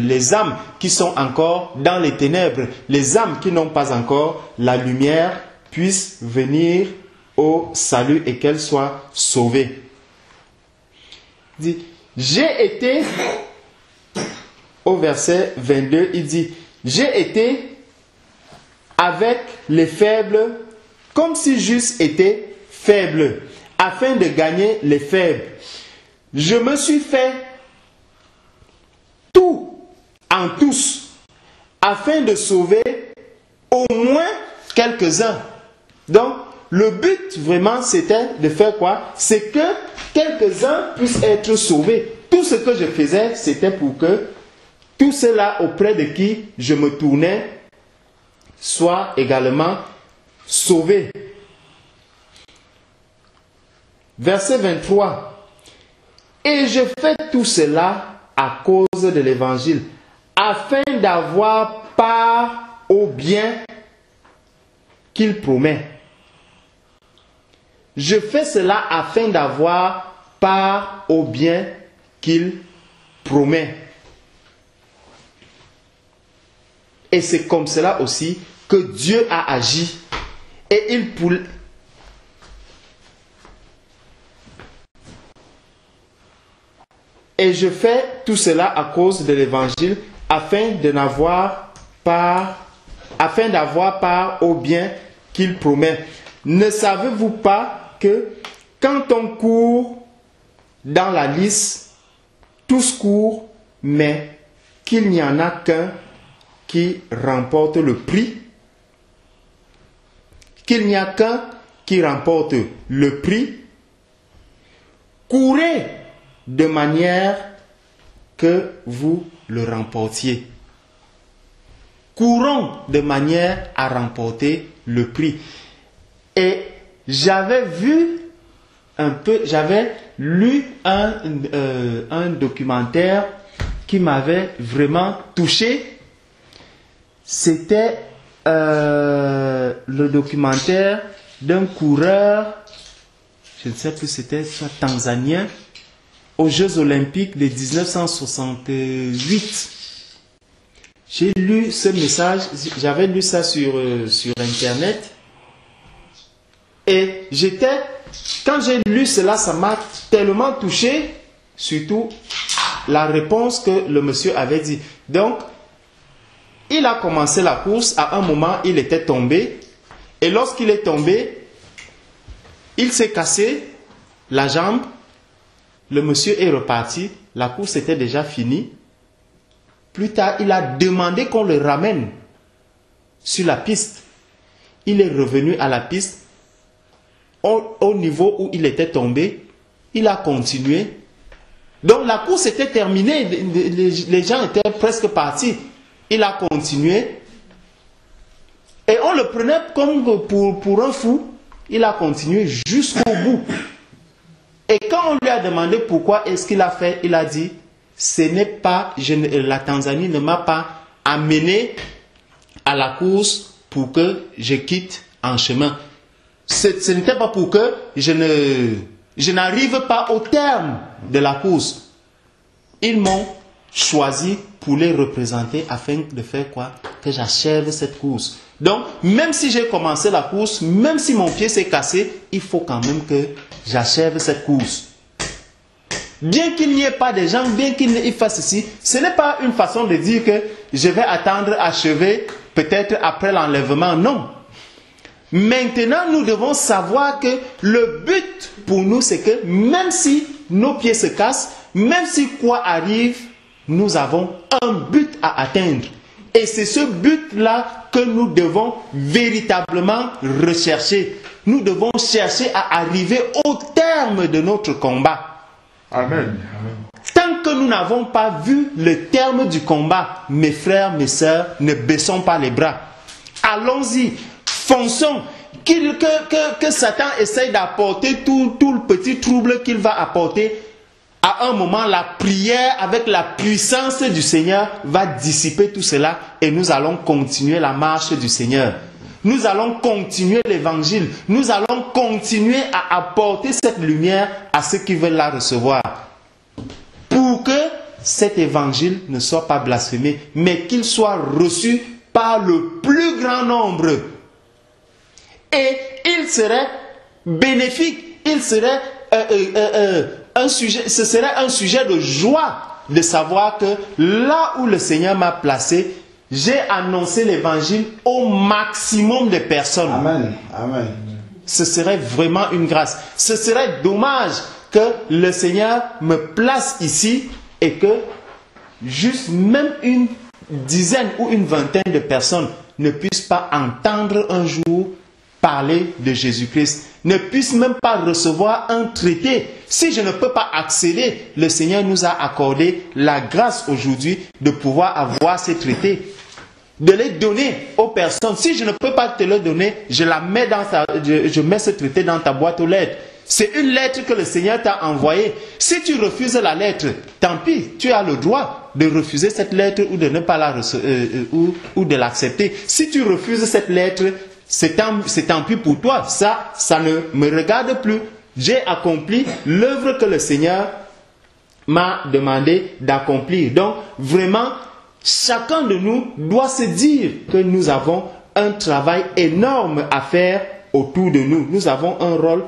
Speaker 1: les âmes qui sont encore dans les ténèbres, les âmes qui n'ont pas encore la lumière, puissent venir au salut et qu'elles soient sauvées. Il dit, j'ai été, au verset 22, il dit, j'ai été avec les faibles, comme si j'eusse été faible, afin de gagner les faibles. Je me suis fait tout en tous, afin de sauver au moins quelques-uns. Donc, le but vraiment, c'était de faire quoi? C'est que quelques-uns puissent être sauvés. Tout ce que je faisais, c'était pour que tous ceux-là auprès de qui je me tournais soient également sauvés. Verset 23. Et je fais tout cela à cause de l'évangile, afin d'avoir part au bien qu'il promet. Je fais cela afin d'avoir part au bien qu'il promet. Et c'est comme cela aussi que Dieu a agi. Et je fais tout cela à cause de l'évangile, afin d'avoir part au bien qu'il promet. Ne savez-vous pas que quand on court dans la lice, tous courent, mais qu'il n'y en a qu'un qui remporte le prix? Qu'il n'y a qu'un qui remporte le prix? Courez de manière que vous le remportiez. Courons de manière à remporter le prix. Et j'avais lu un documentaire qui m'avait vraiment touché. C'était le documentaire d'un coureur, je ne sais plus, c'était soit tanzanien, aux Jeux Olympiques de 1968. J'ai lu ce message, j'avais lu ça sur Internet. Et quand j'ai lu cela, ça m'a tellement touché, surtout la réponse que le monsieur avait dit. Donc, il a commencé la course, à un moment, il était tombé. Et lorsqu'il est tombé, il s'est cassé la jambe. Le monsieur est reparti. La course était déjà finie. Plus tard, il a demandé qu'on le ramène sur la piste. Il est revenu à la piste. Au niveau où il était tombé, il a continué. Donc la course était terminée. Les gens étaient presque partis. Il a continué. Et on le prenait comme pour un fou. Il a continué jusqu'au bout. Et quand on lui a demandé pourquoi est-ce qu'il a fait, il a dit, ce n'est pas, la Tanzanie ne m'a pas amené à la course pour que je quitte en chemin. Ce n'était pas pour que je n'arrive pas au terme de la course. Ils m'ont choisi pour les représenter afin de faire quoi? Que j'achève cette course. Donc, même si j'ai commencé la course, même si mon pied s'est cassé, il faut quand même que j'achève cette course. Bien qu'il n'y ait pas de gens, bien qu'il fasse ceci, ce n'est pas une façon de dire que je vais attendre achever peut-être après l'enlèvement. Non. Maintenant, nous devons savoir que le but pour nous, c'est que même si nos pieds se cassent, même si quoi arrive, nous avons un but à atteindre. Et c'est ce but-là que nous devons véritablement rechercher. Nous devons chercher à arriver au terme de notre combat.
Speaker 2: Amen.
Speaker 1: Tant que nous n'avons pas vu le terme du combat, mes frères, mes sœurs, ne baissons pas les bras. Allons-y, fonçons. Que Satan essaye d'apporter tout le petit trouble qu'il va apporter. À un moment, la prière avec la puissance du Seigneur va dissiper tout cela et nous allons continuer la marche du Seigneur. Nous allons continuer l'évangile. Nous allons continuer à apporter cette lumière à ceux qui veulent la recevoir. Pour que cet évangile ne soit pas blasphémé, mais qu'il soit reçu par le plus grand nombre. Et il serait bénéfique, il serait ce serait un sujet de joie de savoir que là où le Seigneur m'a placé, j'ai annoncé l'évangile au maximum de personnes.
Speaker 2: Amen. Amen.
Speaker 1: Ce serait vraiment une grâce. Ce serait dommage que le Seigneur me place ici et que juste même une dizaine ou une vingtaine de personnes ne puissent pas entendre un jour parler de Jésus-Christ, ne puissent même pas recevoir un traité. Si je ne peux pas accéder, le Seigneur nous a accordé la grâce aujourd'hui de pouvoir avoir ces traités. de les donner aux personnes. Si je ne peux pas te le donner, je mets ce traité dans ta boîte aux lettres. C'est une lettre que le Seigneur t'a envoyée. Si tu refuses la lettre, tant pis, tu as le droit de refuser cette lettre ou de ne pas la ou de l'accepter. Si tu refuses cette lettre, c'est tant pis pour toi. Ça ne me regarde plus. J'ai accompli l'œuvre que le Seigneur m'a demandé d'accomplir. Donc, vraiment, chacun de nous doit se dire que nous avons un travail énorme à faire autour de nous. Nous avons un rôle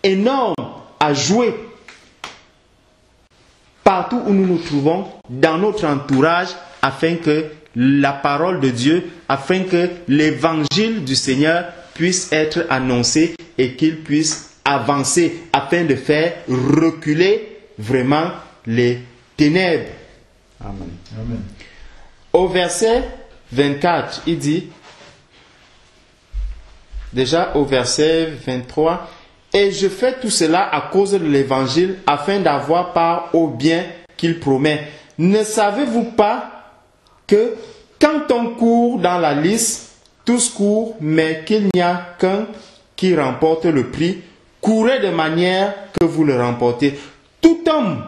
Speaker 1: énorme à jouer partout où nous nous trouvons, dans notre entourage, afin que la parole de Dieu, afin que l'évangile du Seigneur puisse être annoncé et qu'il puisse avancer, afin de faire reculer vraiment les ténèbres.
Speaker 2: Amen. Amen.
Speaker 1: Au verset 24, il dit, déjà au verset 23, « Et je fais tout cela à cause de l'évangile, afin d'avoir part au bien qu'il promet. Ne savez-vous pas que quand on court dans la lice, tous courent, mais qu'il n'y a qu'un qui remporte le prix. Courez de manière que vous le remportez. Tout homme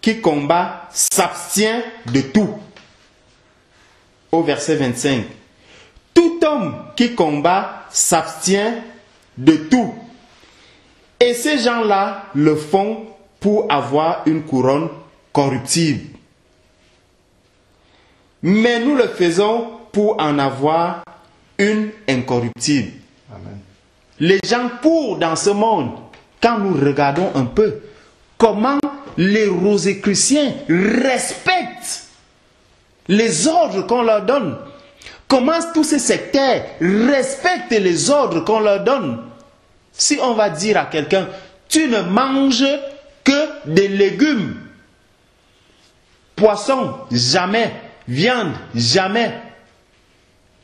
Speaker 1: qui combat s'abstient de tout. » Au verset 25. « Tout homme qui combat s'abstient de tout. Et ces gens-là le font pour avoir une couronne corruptible. Mais nous le faisons pour en avoir une incorruptible. »
Speaker 2: Amen.
Speaker 1: Les gens courent dans ce monde. Quand nous regardons un peu comment les Rosicruciens respectent les ordres qu'on leur donne, comment tous ces sectaires respectent les ordres qu'on leur donne. Si on va dire à quelqu'un, tu ne manges que des légumes, poisson, jamais, viande, jamais,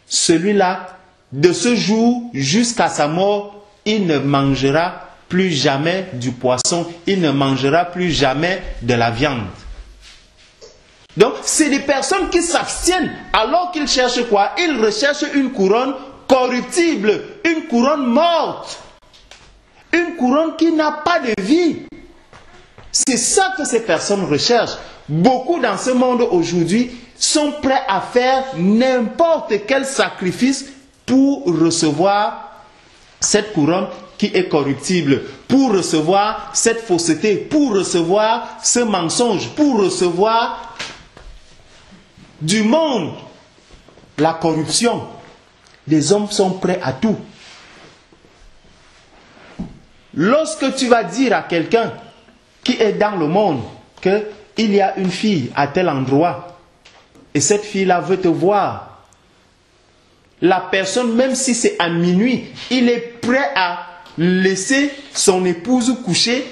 Speaker 1: celui-là, de ce jour jusqu'à sa mort, il ne mangera plus jamais du poisson, il ne mangera plus jamais de la viande. Donc, c'est des personnes qui s'abstiennent alors qu'ils cherchent quoi? Ils recherchent une couronne corruptible, une couronne morte, une couronne qui n'a pas de vie. C'est ça que ces personnes recherchent. Beaucoup dans ce monde aujourd'hui sont prêts à faire n'importe quel sacrifice pour recevoir cette couronne qui est corruptible, pour recevoir cette fausseté, pour recevoir ce mensonge, pour recevoir du monde la corruption. Les hommes sont prêts à tout. Lorsque tu vas dire à quelqu'un qui est dans le monde qu'il y a une fille à tel endroit et cette fille-là veut te voir, la personne, même si c'est à minuit, il est prêt à laisser son épouse coucher,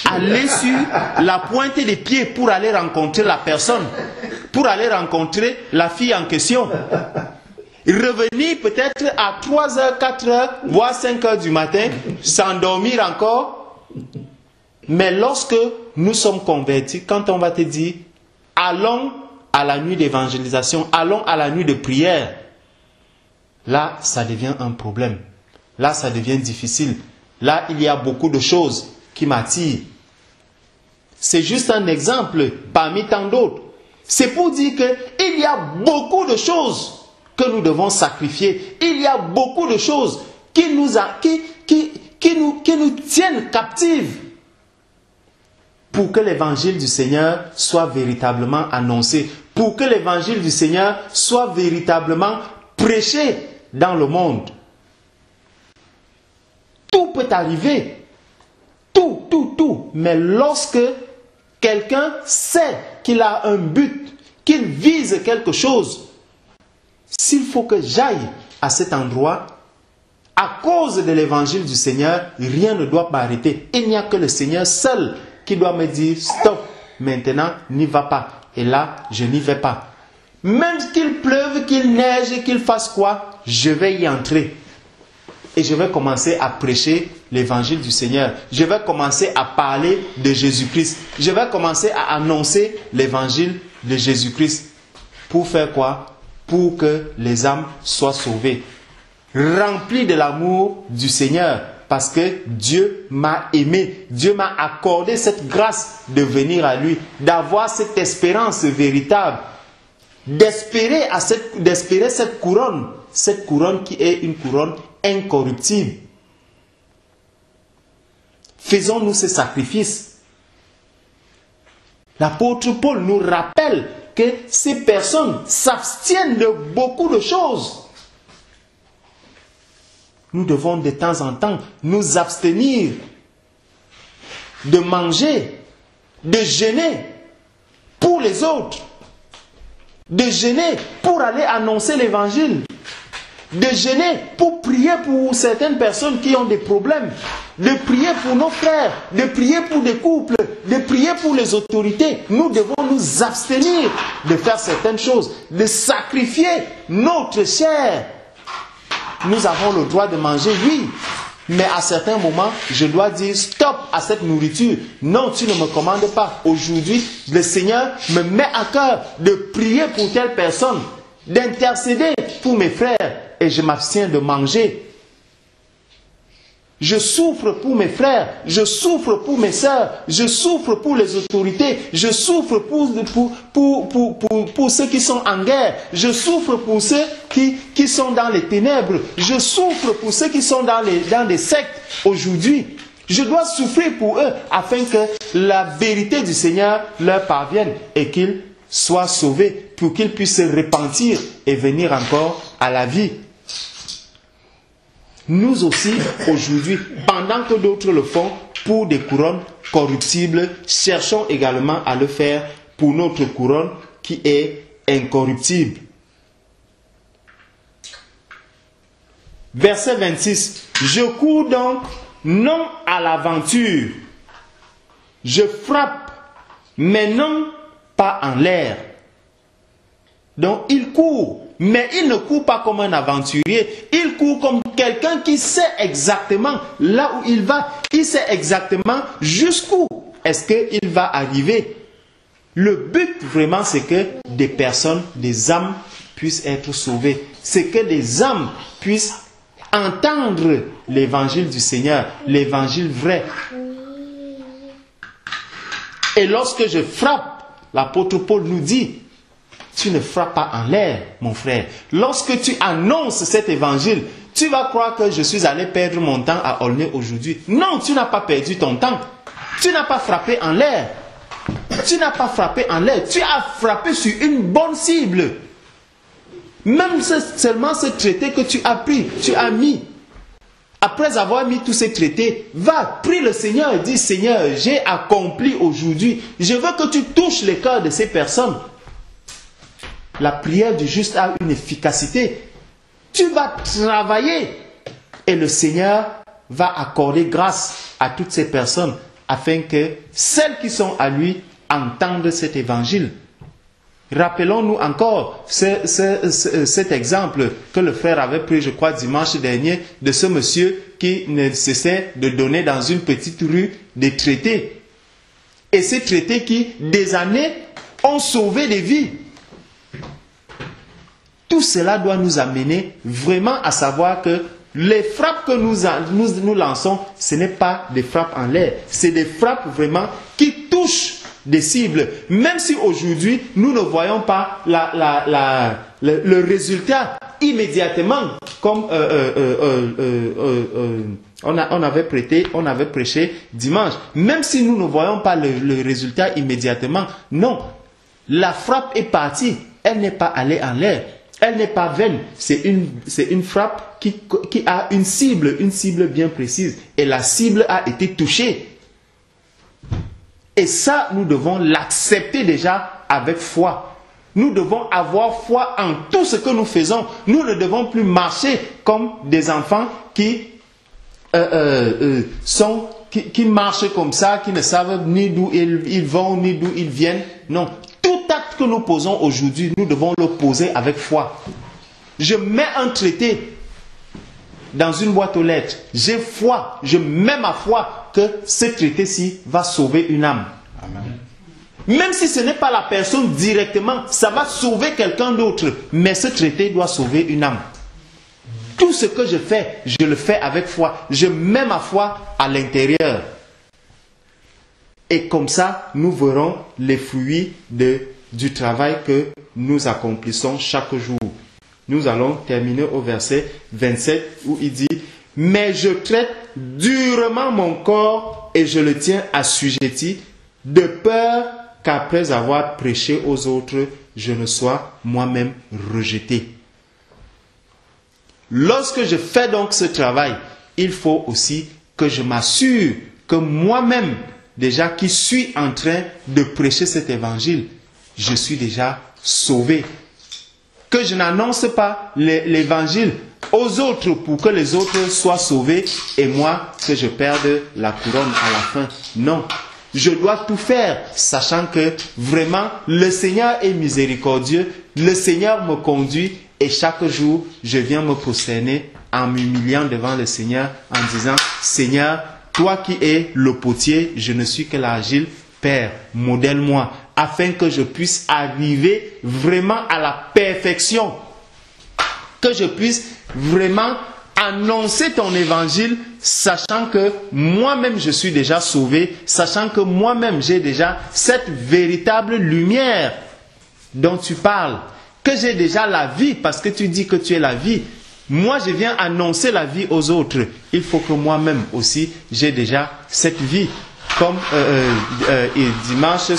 Speaker 1: aller sur la pointe des pieds pour aller rencontrer la personne, pour aller rencontrer la fille en question. Revenir peut-être à 3h, 4h, voire 5h du matin, s'endormir encore. Mais lorsque nous sommes convertis, quand on va te dire, allons à la nuit d'évangélisation, allons à la nuit de prière, là, ça devient un problème. Là, ça devient difficile. Là, il y a beaucoup de choses qui m'attirent. C'est juste un exemple parmi tant d'autres. C'est pour dire qu'il y a beaucoup de choses que nous devons sacrifier. Il y a beaucoup de choses qui nous tiennent captives pour que l'évangile du Seigneur soit véritablement annoncé, pour que l'évangile du Seigneur soit véritablement prêché dans le monde. Tout peut arriver. Tout. Mais lorsque quelqu'un sait qu'il a un but, qu'il vise quelque chose, s'il faut que j'aille à cet endroit, à cause de l'évangile du Seigneur, rien ne doit m'arrêter. Il n'y a que le Seigneur seul qui doit me dire stop, maintenant n'y va pas. Et là, je n'y vais pas. Même qu'il pleuve, qu'il neige, qu'il fasse quoi, je vais y entrer. Et je vais commencer à prêcher l'évangile du Seigneur. Je vais commencer à parler de Jésus-Christ. Je vais commencer à annoncer l'évangile de Jésus-Christ. Pour faire quoi? pour que les âmes soient sauvées. Rempli de l'amour du Seigneur, parce que Dieu m'a aimé, Dieu m'a accordé cette grâce de venir à lui, d'avoir cette espérance véritable, d'espérer cette couronne qui est une couronne incorruptible. Faisons-nous ce sacrifice. L'apôtre Paul nous rappelle que ces personnes s'abstiennent de beaucoup de choses. Nous devons de temps en temps nous abstenir de manger, de jeûner pour les autres, de jeûner pour aller annoncer l'évangile, de jeûner pour prier pour certaines personnes qui ont des problèmes, de prier pour nos frères, de prier pour des couples, de prier pour les autorités. Nous devons nous abstenir de faire certaines choses, de sacrifier notre chair. Nous avons le droit de manger, oui, mais à certains moments, je dois dire stop à cette nourriture. Non, tu ne me commandes pas. Aujourd'hui, le Seigneur me met à cœur de prier pour telle personne, d'intercéder pour mes frères, et je m'abstiens de manger. Je souffre pour mes frères, je souffre pour mes sœurs, je souffre pour les autorités, je souffre pour ceux qui sont en guerre, je souffre pour ceux qui sont dans les ténèbres, je souffre pour ceux qui sont dans des sectes aujourd'hui. Je dois souffrir pour eux afin que la vérité du Seigneur leur parvienne et qu'ils soient sauvés, pour qu'ils puissent se repentir et venir encore à la vie. Nous aussi, aujourd'hui, pendant que d'autres le font pour des couronnes corruptibles, cherchons également à le faire pour notre couronne qui est incorruptible. Verset 26. Je cours donc non à l'aventure. Je frappe, mais non pas en l'air. Donc il court. Mais il ne court pas comme un aventurier, il court comme quelqu'un qui sait exactement là où il va. Il sait exactement jusqu'où est-ce qu'il va arriver. Le but vraiment, c'est que des personnes, des âmes puissent être sauvées. C'est que des âmes puissent entendre l'évangile du Seigneur, l'évangile vrai. Et lorsque je frappe, l'apôtre Paul nous dit, tu ne frappes pas en l'air, mon frère. Lorsque tu annonces cet évangile, tu vas croire que je suis allé perdre mon temps à Aulnay aujourd'hui. Non, tu n'as pas perdu ton temps. Tu n'as pas frappé en l'air. Tu n'as pas frappé en l'air. Tu as frappé sur une bonne cible. Même seulement ce traité que tu as pris, tu as mis. Après avoir mis tous ces traités, va, prie le Seigneur et dis, Seigneur, j'ai accompli aujourd'hui. Je veux que tu touches les cœurs de ces personnes. La prière du juste a une efficacité. Tu vas travailler et le Seigneur va accorder grâce à toutes ces personnes afin que celles qui sont à lui entendent cet évangile. Rappelons-nous encore cet exemple que le frère avait pris, je crois, dimanche dernier, de ce monsieur qui ne cessait de donner dans une petite rue des traités. Et ces traités qui, des années, ont sauvé des vies. Tout cela doit nous amener vraiment à savoir que les frappes que nous lançons, ce n'est pas des frappes en l'air. C'est des frappes vraiment qui touchent des cibles. Même si aujourd'hui, nous ne voyons pas le résultat immédiatement, comme on avait prêché dimanche. Même si nous ne voyons pas le résultat immédiatement, non. La frappe est partie. Elle n'est pas allée en l'air. Elle n'est pas vaine, c'est une frappe qui a une cible bien précise. Et la cible a été touchée. Et ça, nous devons l'accepter déjà avec foi. Nous devons avoir foi en tout ce que nous faisons. Nous ne devons plus marcher comme des enfants qui marchent comme ça, qui ne savent ni d'où ils vont, ni d'où ils viennent. Non. Tout acte que nous posons aujourd'hui, nous devons le poser avec foi. Je mets un traité dans une boîte aux lettres. J'ai foi, je mets ma foi que ce traité-ci va sauver une âme. Amen. Même si ce n'est pas la personne directement, ça va sauver quelqu'un d'autre. Mais ce traité doit sauver une âme. Tout ce que je fais, je le fais avec foi. Je mets ma foi à l'intérieur. Et comme ça, nous verrons les fruits du travail que nous accomplissons chaque jour. Nous allons terminer au verset 27 où il dit « Mais je traite durement mon corps et je le tiens assujetti de peur qu'après avoir prêché aux autres, je ne sois moi-même rejeté. » Lorsque je fais donc ce travail, il faut aussi que je m'assure que moi-même, déjà qui suis en train de prêcher cet évangile, je suis déjà sauvé. Que je n'annonce pas l'évangile aux autres pour que les autres soient sauvés et moi que je perde la couronne à la fin. Non, je dois tout faire sachant que vraiment le Seigneur est miséricordieux, le Seigneur me conduit et chaque jour je viens me prosterner en m'humiliant devant le Seigneur en disant « Seigneur, toi qui es le potier, je ne suis que l'argile, Père, modèle-moi, afin que je puisse arriver vraiment à la perfection, que je puisse vraiment annoncer ton évangile, sachant que moi-même je suis déjà sauvé, sachant que moi-même j'ai déjà cette véritable lumière dont tu parles, que j'ai déjà la vie, parce que tu dis que tu es la vie. Moi, je viens annoncer la vie aux autres. Il faut que moi-même aussi, j'ai déjà cette vie. Comme dimanche,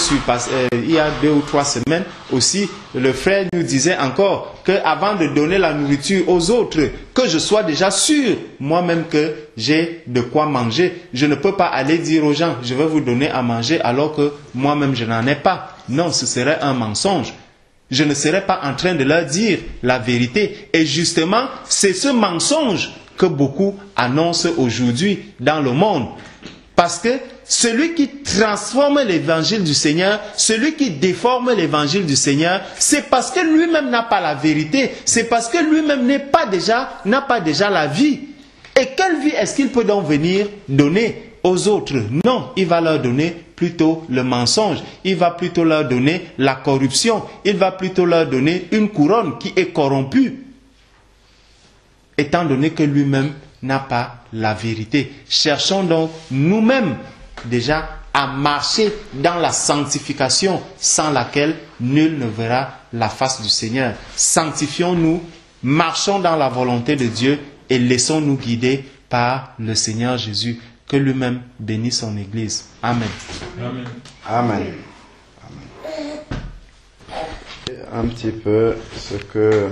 Speaker 1: il y a 2 ou 3 semaines aussi, le frère nous disait encore qu'avant de donner la nourriture aux autres, que je sois déjà sûr moi-même que j'ai de quoi manger. Je ne peux pas aller dire aux gens, je vais vous donner à manger alors que moi-même je n'en ai pas. Non, ce serait un mensonge. Je ne serais pas en train de leur dire la vérité. Et justement, c'est ce mensonge que beaucoup annoncent aujourd'hui dans le monde. Parce que celui qui transforme l'évangile du Seigneur, celui qui déforme l'évangile du Seigneur, c'est parce que lui-même n'a pas la vérité. C'est parce que lui-même n'a pas déjà la vie. Et quelle vie est-ce qu'il peut donc venir donner aux autres? Non, il va leur donner plutôt le mensonge. Il va plutôt leur donner la corruption. Il va plutôt leur donner une couronne qui est corrompue. Étant donné que lui-même n'a pas la vérité. Cherchons donc nous-mêmes déjà à marcher dans la sanctification sans laquelle nul ne verra la face du Seigneur. Sanctifions-nous, marchons dans la volonté de Dieu et laissons-nous guider par le Seigneur Jésus. Que lui-même bénisse son Église. Amen.
Speaker 2: Amen.
Speaker 3: Amen. Un petit peu ce que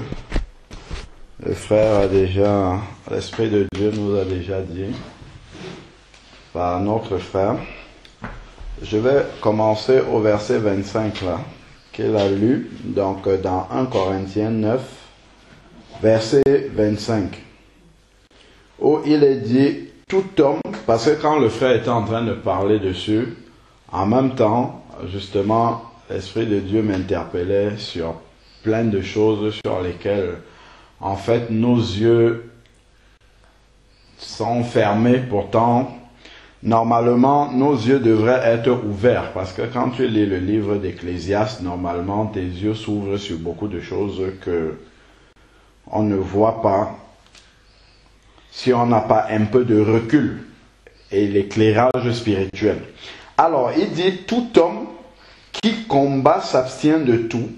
Speaker 3: le frère a déjà, l'Esprit de Dieu nous a déjà dit par notre frère. Je vais commencer au verset 25 là, qu'il a lu, donc dans 1 Corinthiens 9, verset 25, où il est dit, tout homme, parce que quand le frère était en train de parler dessus, en même temps, justement, l'Esprit de Dieu m'interpellait sur plein de choses sur lesquelles, en fait, nos yeux sont fermés. Pourtant, normalement, nos yeux devraient être ouverts, parce que quand tu lis le livre d'Ecclésiaste, normalement, tes yeux s'ouvrent sur beaucoup de choses que on ne voit pas si on n'a pas un peu de recul et l'éclairage spirituel. Alors, il dit, tout homme qui combat s'abstient de tout,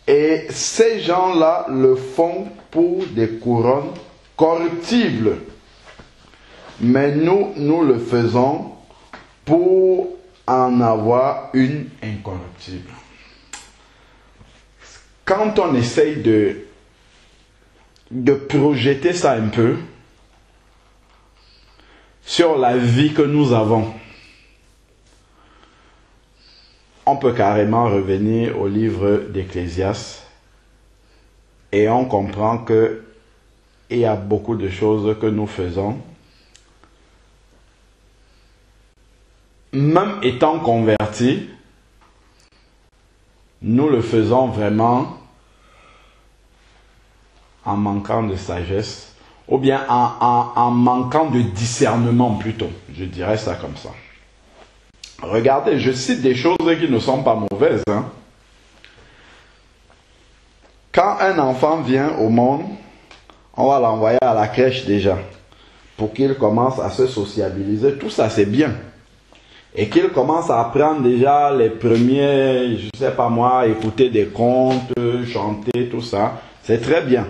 Speaker 3: et ces gens-là le font pour des couronnes corruptibles. Mais nous le faisons pour en avoir une incorruptible. Quand on essaye de projeter ça un peu sur la vie que nous avons, on peut carrément revenir au livre d'Ecclésiaste et on comprend que il y a beaucoup de choses que nous faisons, même étant convertis, nous le faisons vraiment en manquant de sagesse, ou bien en manquant de discernement plutôt, je dirais ça comme ça. Regardez, je cite des choses qui ne sont pas mauvaises. Hein. Quand un enfant vient au monde, on va l'envoyer à la crèche déjà, pour qu'il commence à se sociabiliser. Tout ça, c'est bien. Et qu'il commence à apprendre déjà les premiers, je sais pas moi, écouter des contes, chanter, tout ça. C'est très bien.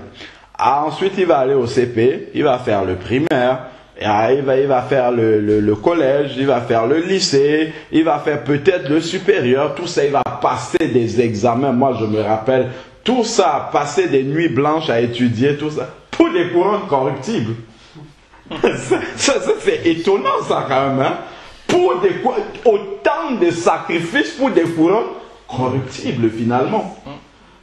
Speaker 3: Ensuite, il va aller au CP, il va faire le primaire, il va faire le collège, il va faire le lycée, il va faire peut-être le supérieur. Tout ça, il va passer des examens. Moi, je me rappelle, tout ça, passer des nuits blanches à étudier, tout ça, pour des couronnes corruptibles. C'est étonnant ça quand même, hein? Pour autant de sacrifices pour des couronnes corruptibles finalement.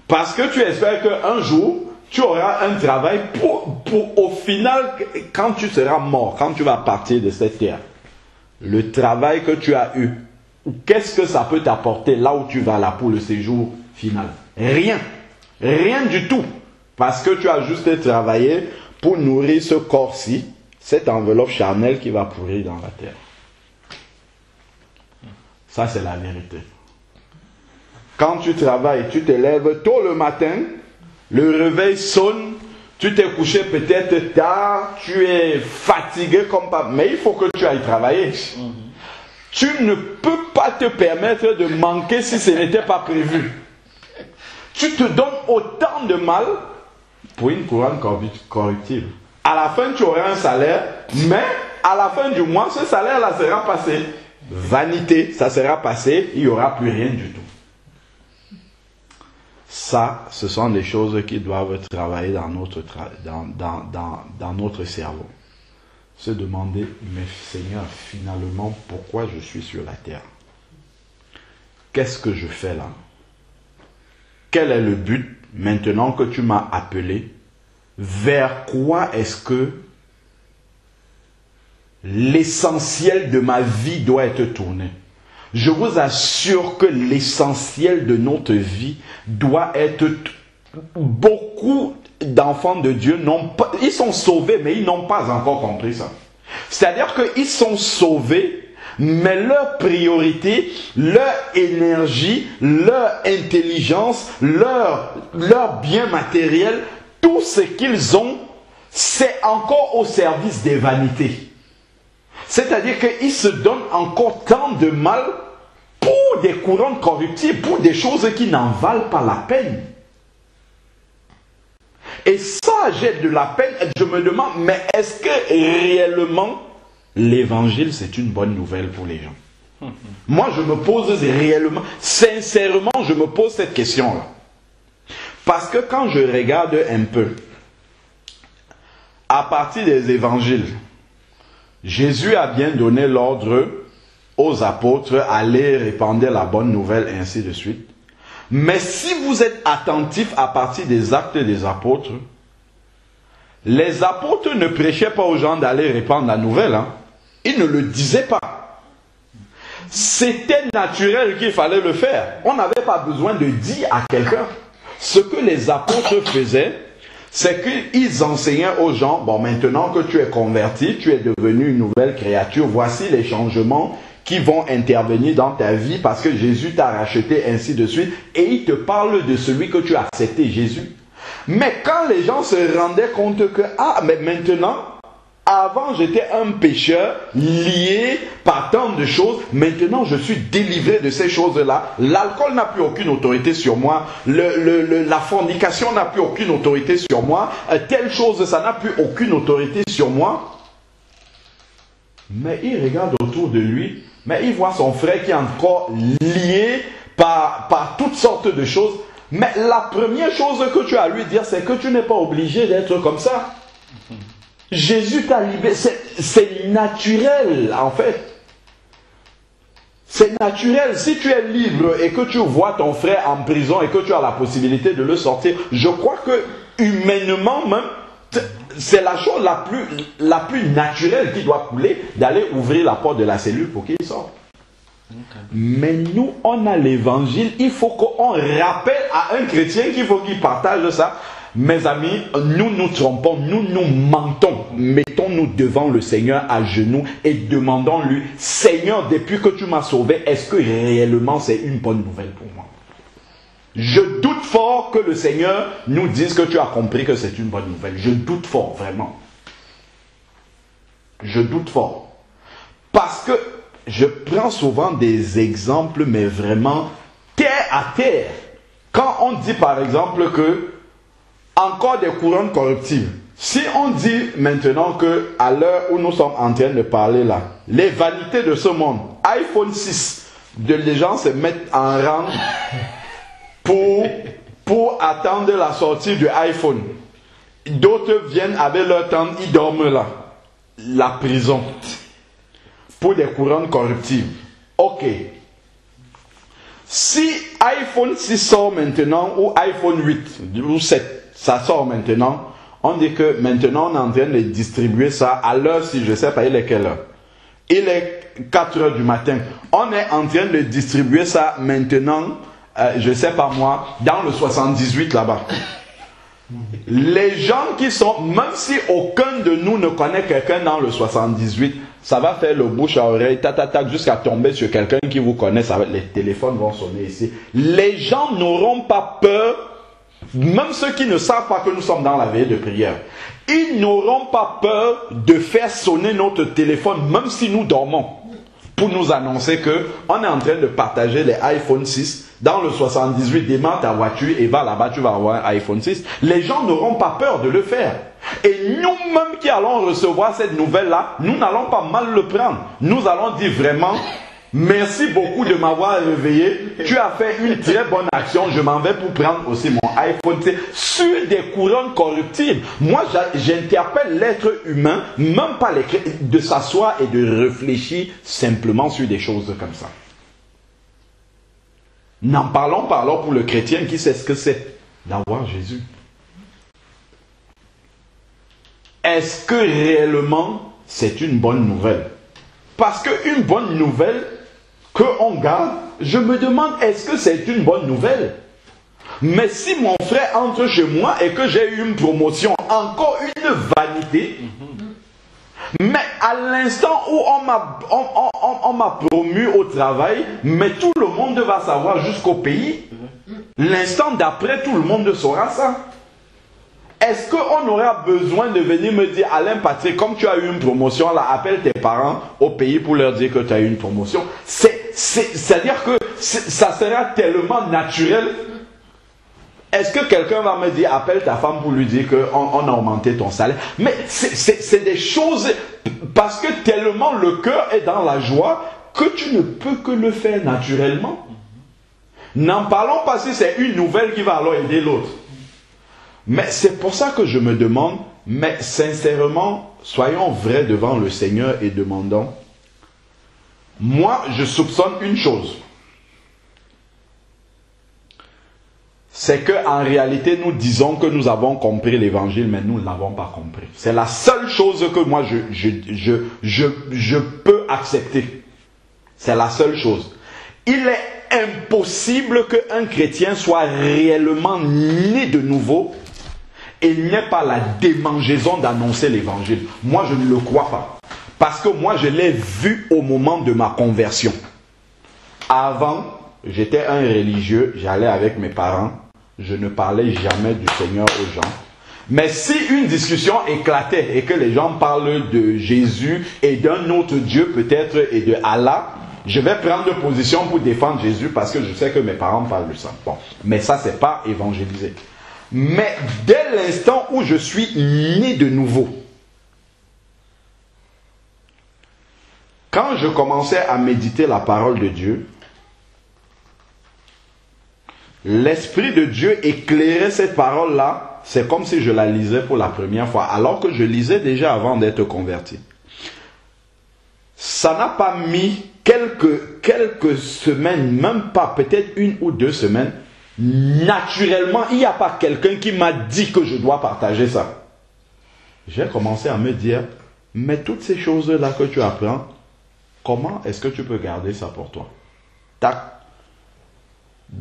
Speaker 3: Parce que tu espères qu'un jour, tu auras un travail pour au final, quand tu seras mort, quand tu vas partir de cette terre, le travail que tu as eu, qu'est-ce que ça peut t'apporter là où tu vas là pour le séjour final? Rien. Rien du tout. Parce que tu as juste travaillé pour nourrir ce corps-ci, cette enveloppe charnelle qui va pourrir dans la terre. Ça, c'est la vérité. Quand tu travailles, tu te lèves tôt le matin, le réveil sonne, tu t'es couché peut-être tard, tu es fatigué comme pas, mais il faut que tu ailles travailler. Tu ne peux pas te permettre de manquer si ce n'était pas prévu. Tu te donnes autant de mal pour une couronne corruptible. À la fin, tu auras un salaire, mais à la fin du mois, ce salaire-là sera passé. Vanité, ça sera passé, il n'y aura plus rien du tout. Ça, ce sont des choses qui doivent travailler dans notre cerveau. Se demander, mais Seigneur, finalement, pourquoi je suis sur la terre? Qu'est-ce que je fais là? Quel est le but maintenant que tu m'as appelé? Vers quoi est-ce que l'essentiel de ma vie doit être tourné? Je vous assure que l'essentiel de notre vie doit être... Beaucoup d'enfants de Dieu ils sont sauvés, mais ils n'ont pas encore compris ça. C'est-à-dire qu'ils sont sauvés, mais leur priorité, leur énergie, leur intelligence, leur bien matériel, tout ce qu'ils ont, c'est encore au service des vanités. C'est-à-dire qu'ils se donnent encore tant de mal pour des couronnes corruptibles, pour des choses qui n'en valent pas la peine. Et ça, j'ai de la peine. Je me demande, mais est-ce que réellement l'évangile, c'est une bonne nouvelle pour les gens? Moi, je me pose réellement, sincèrement, je me pose cette question-là. Parce que quand je regarde un peu, à partir des évangiles, Jésus a bien donné l'ordre aux apôtres, allez répandre la bonne nouvelle, et ainsi de suite. Mais si vous êtes attentifs à partir des actes des apôtres, les apôtres ne prêchaient pas aux gens d'aller répandre la nouvelle. Hein. Ils ne le disaient pas. C'était naturel qu'il fallait le faire. On n'avait pas besoin de dire à quelqu'un. Ce que les apôtres faisaient, c'est qu'ils enseignaient aux gens, bon, maintenant que tu es converti, tu es devenu une nouvelle créature, voici les changements qui vont intervenir dans ta vie parce que Jésus t'a racheté, ainsi de suite. Et il te parle de celui que tu as accepté, Jésus. Mais quand les gens se rendaient compte que, ah, mais maintenant, avant j'étais un pécheur lié par tant de choses, maintenant je suis délivré de ces choses-là. L'alcool n'a plus aucune autorité sur moi, la fornication n'a plus aucune autorité sur moi, telle chose, ça n'a plus aucune autorité sur moi. Mais il regarde autour de lui, mais il voit son frère qui est encore lié par toutes sortes de choses. Mais la première chose que tu as à lui dire, c'est que tu n'es pas obligé d'être comme ça. Jésus t'a libéré. C'est naturel, en fait. C'est naturel. Si tu es libre et que tu vois ton frère en prison et que tu as la possibilité de le sortir, je crois que humainement même, c'est la chose la plus naturelle qui doit couler, d'aller ouvrir la porte de la cellule pour qu'il sorte. Mais nous, on a l'évangile, il faut qu'on rappelle à un chrétien qu'il faut qu'il partage ça. Mes amis, nous nous trompons, nous nous mentons. Mettons-nous devant le Seigneur à genoux et demandons-lui, Seigneur, depuis que tu m'as sauvé, est-ce que réellement c'est une bonne nouvelle pour moi? Je doute fort que le Seigneur nous dise que tu as compris que c'est une bonne nouvelle. Je doute fort, vraiment. Je doute fort. Parce que je prends souvent des exemples, mais vraiment terre à terre. Quand on dit par exemple que encore des couronnes corruptibles. Si on dit maintenant que à l'heure où nous sommes en train de parler là, les vanités de ce monde, iPhone 6, les gens se mettent en rang pour attendre la sortie du iPhone. D'autres viennent avec leur tente, ils dorment là. La prison. Pour des couronnes corruptibles. Ok. Si iPhone 6 sort maintenant, ou iPhone 8, ou 7, ça sort maintenant, on dit que maintenant on est en train de distribuer ça à l'heure, si je ne sais pas, il est quelle heure? Il est 4 heures du matin. On est en train de distribuer ça maintenant, je ne sais pas moi, dans le 78 là-bas. Les gens qui sont, même si aucun de nous ne connaît quelqu'un dans le 78, ça va faire le bouche à oreille, tac, jusqu'à tomber sur quelqu'un qui vous connaît, les téléphones vont sonner ici. Les gens n'auront pas peur, même ceux qui ne savent pas que nous sommes dans la veille de prière, ils n'auront pas peur de faire sonner notre téléphone, même si nous dormons, pour nous annoncer qu'on est en train de partager les iPhone 6. Dans le 78, démarre ta voiture et va là-bas, tu vas avoir un iPhone 6. Les gens n'auront pas peur de le faire. Et nous-mêmes qui allons recevoir cette nouvelle-là, nous n'allons pas mal le prendre. Nous allons dire vraiment, merci beaucoup de m'avoir réveillé. Tu as fait une très bonne action. Je m'en vais pour prendre aussi mon iPhone 6 sur des couronnes corruptibles. Moi, j'interpelle l'être humain, même pas de s'asseoir et de réfléchir simplement sur des choses comme ça. N'en parlons pas alors pour le chrétien qui sait ce que c'est d'avoir Jésus. Est-ce que réellement c'est une bonne nouvelle? Parce qu'une bonne nouvelle qu'on garde, je me demande est-ce que c'est une bonne nouvelle? Mais si mon frère entre chez moi et que j'ai eu une promotion, encore une vanité, mais à l'instant où on m'a promu au travail, mais tout le monde va savoir jusqu'au pays. L'instant d'après, tout le monde saura ça. Est-ce qu'on aura besoin de venir me dire, Alain Patrick, comme tu as eu une promotion, là, appelle tes parents au pays pour leur dire que tu as eu une promotion. C'est-à-dire que ça sera tellement naturel. Est-ce que quelqu'un va me dire, appelle ta femme pour lui dire qu'on a augmenté ton salaire? Mais c'est des choses, parce que tellement le cœur est dans la joie, que tu ne peux que le faire naturellement. N'en parlons pas si c'est une nouvelle qui va alors aider l'autre. Mais c'est pour ça que je me demande, mais sincèrement, soyons vrais devant le Seigneur et demandons. Moi, je soupçonne une chose. C'est qu'en réalité, nous disons que nous avons compris l'évangile, mais nous ne l'avons pas compris. C'est la seule chose que moi, je peux accepter. C'est la seule chose. Il est impossible qu'un chrétien soit réellement né de nouveau et n'ait pas la démangeaison d'annoncer l'évangile. Moi, je ne le crois pas. Parce que moi, je l'ai vu au moment de ma conversion. Avant, j'étais un religieux, j'allais avec mes parents. Je ne parlais jamais du Seigneur aux gens. Mais si une discussion éclatait et que les gens parlent de Jésus et d'un autre Dieu peut-être et de Allah, je vais prendre position pour défendre Jésus parce que je sais que mes parents parlent de ça. Bon, mais ça c'est pas évangélisé. Mais dès l'instant où je suis né de nouveau, quand je commençais à méditer la parole de Dieu, l'Esprit de Dieu éclairait cette parole-là, c'est comme si je la lisais pour la première fois, alors que je lisais déjà avant d'être converti. Ça n'a pas mis quelques semaines, même pas peut-être 1 ou 2 semaines, naturellement, il n'y a pas quelqu'un qui m'a dit que je dois partager ça. J'ai commencé à me dire, mais toutes ces choses-là que tu apprends, comment est-ce que tu peux garder ça pour toi? Tac.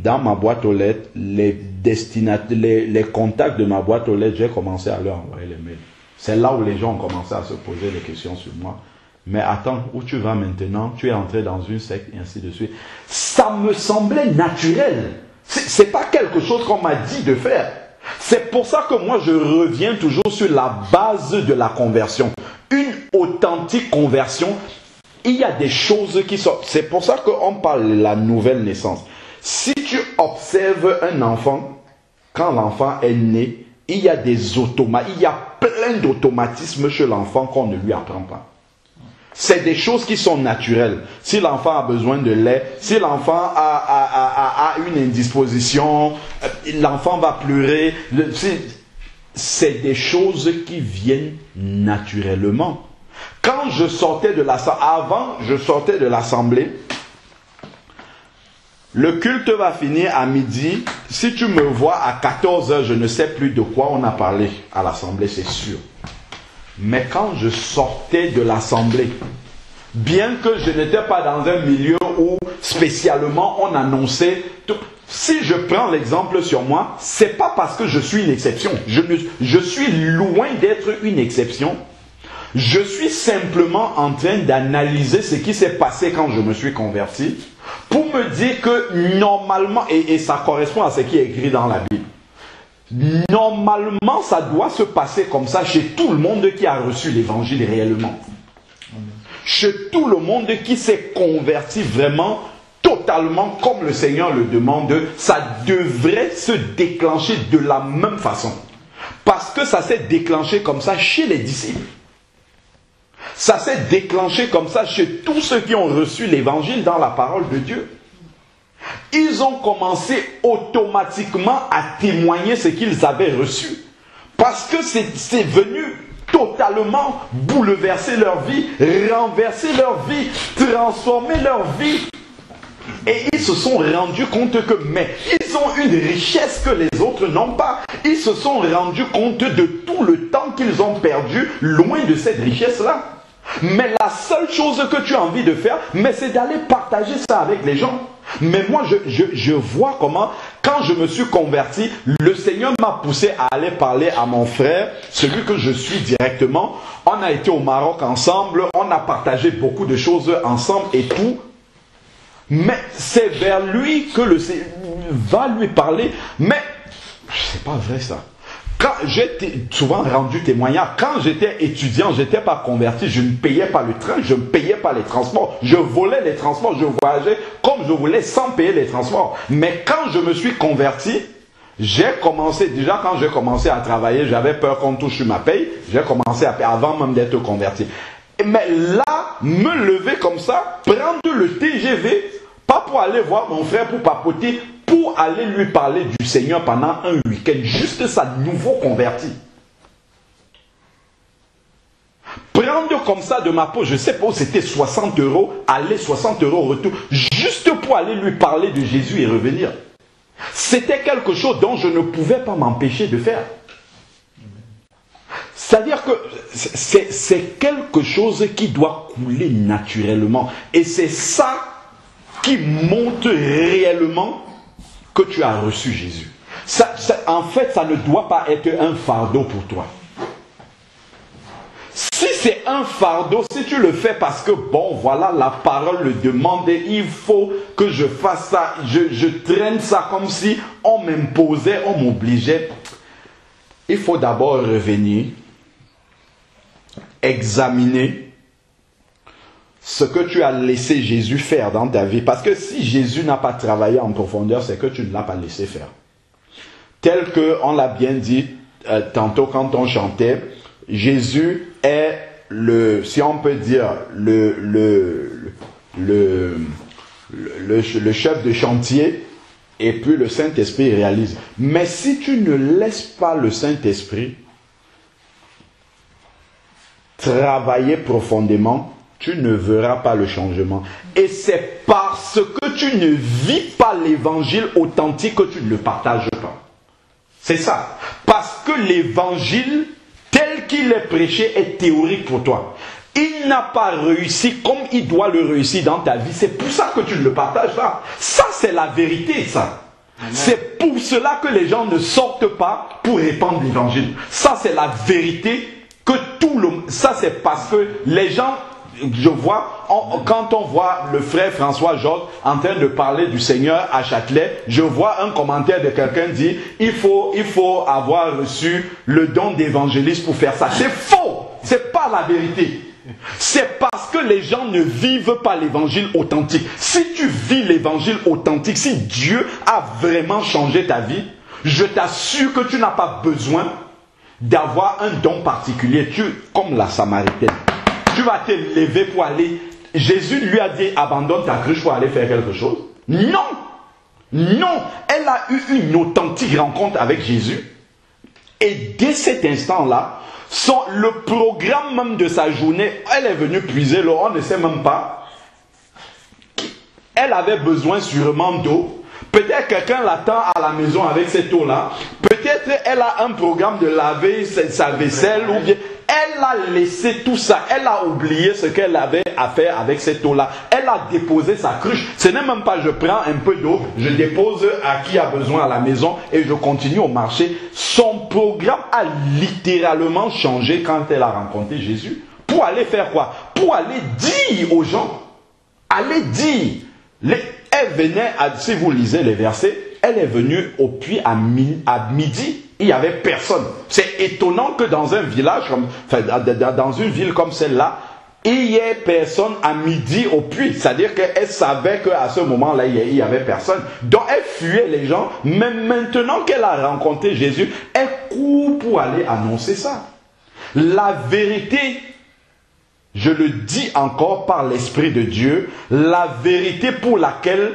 Speaker 3: dans ma boîte aux lettres, les contacts de ma boîte aux lettres, j'ai commencé à leur envoyer les mails. C'est là où les gens ont commencé à se poser des questions sur moi. Mais attends, où tu vas maintenant? Tu es entré dans une secte et ainsi de suite. Ça me semblait naturel. C'est pas quelque chose qu'on m'a dit de faire. C'est pour ça que moi je reviens toujours sur la base de la conversion. Une authentique conversion, il y a des choses qui sont... C'est pour ça qu'on parle de la nouvelle naissance. Si tu observes un enfant, quand l'enfant est né, il y a des automates, il y a plein d'automatismes chez l'enfant qu'on ne lui apprend pas. C'est des choses qui sont naturelles. Si l'enfant a besoin de lait, si l'enfant a une indisposition, l'enfant va pleurer. C'est des choses qui viennent naturellement. Quand je sortais de l'assemblée, avant je sortais de l'assemblée, le culte va finir à midi. Si tu me vois à 14h, je ne sais plus de quoi on a parlé à l'assemblée, c'est sûr. Mais quand je sortais de l'assemblée, bien que je n'étais pas dans un milieu où spécialement on annonçait tout, si je prends l'exemple sur moi, c'est pas parce que je suis une exception. Je suis loin d'être une exception. Je suis simplement en train d'analyser ce qui s'est passé quand je me suis converti pour me dire que normalement, et ça correspond à ce qui est écrit dans la Bible, normalement, ça doit se passer comme ça chez tout le monde qui a reçu l'évangile réellement. Chez tout le monde qui s'est converti vraiment, totalement comme le Seigneur le demande, ça devrait se déclencher de la même façon. Parce que ça s'est déclenché comme ça chez les disciples. Ça s'est déclenché comme ça chez tous ceux qui ont reçu l'évangile dans la parole de Dieu. Ils ont commencé automatiquement à témoigner ce qu'ils avaient reçu. Parce que c'est venu totalement bouleverser leur vie, renverser leur vie, transformer leur vie. Et ils se sont rendus compte que, mais ils ont une richesse que les autres n'ont pas. Ils se sont rendus compte de tout le temps qu'ils ont perdu loin de cette richesse-là. Mais la seule chose que tu as envie de faire, mais c'est d'aller partager ça avec les gens. Mais moi, je vois comment, quand je me suis converti, le Seigneur m'a poussé à aller parler à mon frère, celui que je suis directement. On a été au Maroc ensemble, on a partagé beaucoup de choses ensemble et tout. Mais c'est vers lui que le Seigneur va lui parler. Mais c'est pas vrai ça. Quand j'ai souvent rendu témoignage, quand j'étais étudiant, je n'étais pas converti, je ne payais pas le train, je ne payais pas les transports, je volais les transports, je voyageais comme je voulais sans payer les transports. Mais quand je me suis converti, déjà quand j'ai commencé à travailler, j'avais peur qu'on touche ma paye, j'ai commencé à payer avant même d'être converti. Mais là, me lever comme ça, prendre le TGV, pas pour aller voir mon frère pour papoter, pour aller lui parler du Seigneur pendant un week-end, juste ça, nouveau converti. Prendre comme ça de ma peau, je sais pas où c'était 60 €, aller 60 € retour, juste pour aller lui parler de Jésus et revenir. C'était quelque chose dont je ne pouvais pas m'empêcher de faire. C'est-à-dire que c'est quelque chose qui doit couler naturellement. Et c'est ça qui montre réellement que tu as reçu Jésus. En fait, ça ne doit pas être un fardeau pour toi. Si c'est un fardeau, si tu le fais parce que, bon, voilà, la parole le demande, il faut que je fasse ça, je traîne ça comme si on m'imposait, on m'obligeait. Il faut d'abord revenir, examiner ce que tu as laissé Jésus faire dans ta vie. Parce que si Jésus n'a pas travaillé en profondeur, c'est que tu ne l'as pas laissé faire. Tel qu'on l'a bien dit tantôt quand on chantait, Jésus est si on peut dire, le chef de chantier, et puis le Saint-Esprit réalise. Mais si tu ne laisses pas le Saint-Esprit travailler profondément, tu ne verras pas le changement. Et c'est parce que tu ne vis pas l'évangile authentique que tu ne le partages pas. C'est ça. Parce que l'évangile tel qu'il est prêché est théorique pour toi. il n'a pas réussi comme il doit le réussir dans ta vie. C'est pour ça que tu ne le partages pas. Ça, c'est la vérité, ça. C'est pour cela que les gens ne sortent pas pour répandre l'évangile. Ça, c'est la vérité que tout le... Ça, c'est parce que les gens... Je vois, quand on voit le frère François Georges en train de parler du Seigneur à Châtelet, je vois un commentaire de quelqu'un dire il faut avoir reçu le don d'évangéliste pour faire ça. C'est faux, c'est pas la vérité. C'est parce que les gens ne vivent pas l'évangile authentique. Si tu vis l'évangile authentique, si Dieu a vraiment changé ta vie, je t'assure que tu n'as pas besoin d'avoir un don particulier. Comme la Samaritaine. Tu vas te lever pour aller... Jésus lui a dit, abandonne ta cruche pour aller faire quelque chose. Non. Non. Elle a eu une authentique rencontre avec Jésus. Et dès cet instant-là, le programme même de sa journée, elle est venue puiser l'eau. On ne sait même pas. Elle avait besoin sûrement d'eau. Peut-être quelqu'un l'attend à la maison avec cette eau-là. Peut-être elle a un programme de laver sa vaisselle ou bien... Elle a laissé tout ça. Elle a oublié ce qu'elle avait à faire avec cette eau-là. Elle a déposé sa cruche. Ce n'est même pas je prends un peu d'eau, je dépose à qui a besoin à la maison et je continue au marché. Son programme a littéralement changé quand elle a rencontré Jésus. Pour aller faire quoi? Pour aller dire aux gens. Aller dire. Elle venait, si vous lisez les versets, elle est venue au puits à midi. Il n'y avait personne. C'est étonnant que dans un village, dans une ville comme celle-là, il n'y ait personne à midi au puits. C'est-à-dire qu'elle savait qu'à ce moment-là, il n'y avait personne. Donc elle fuyait les gens. Mais maintenant qu'elle a rencontré Jésus, elle court pour aller annoncer ça. La vérité, je le dis encore par l'Esprit de Dieu, la vérité pour laquelle,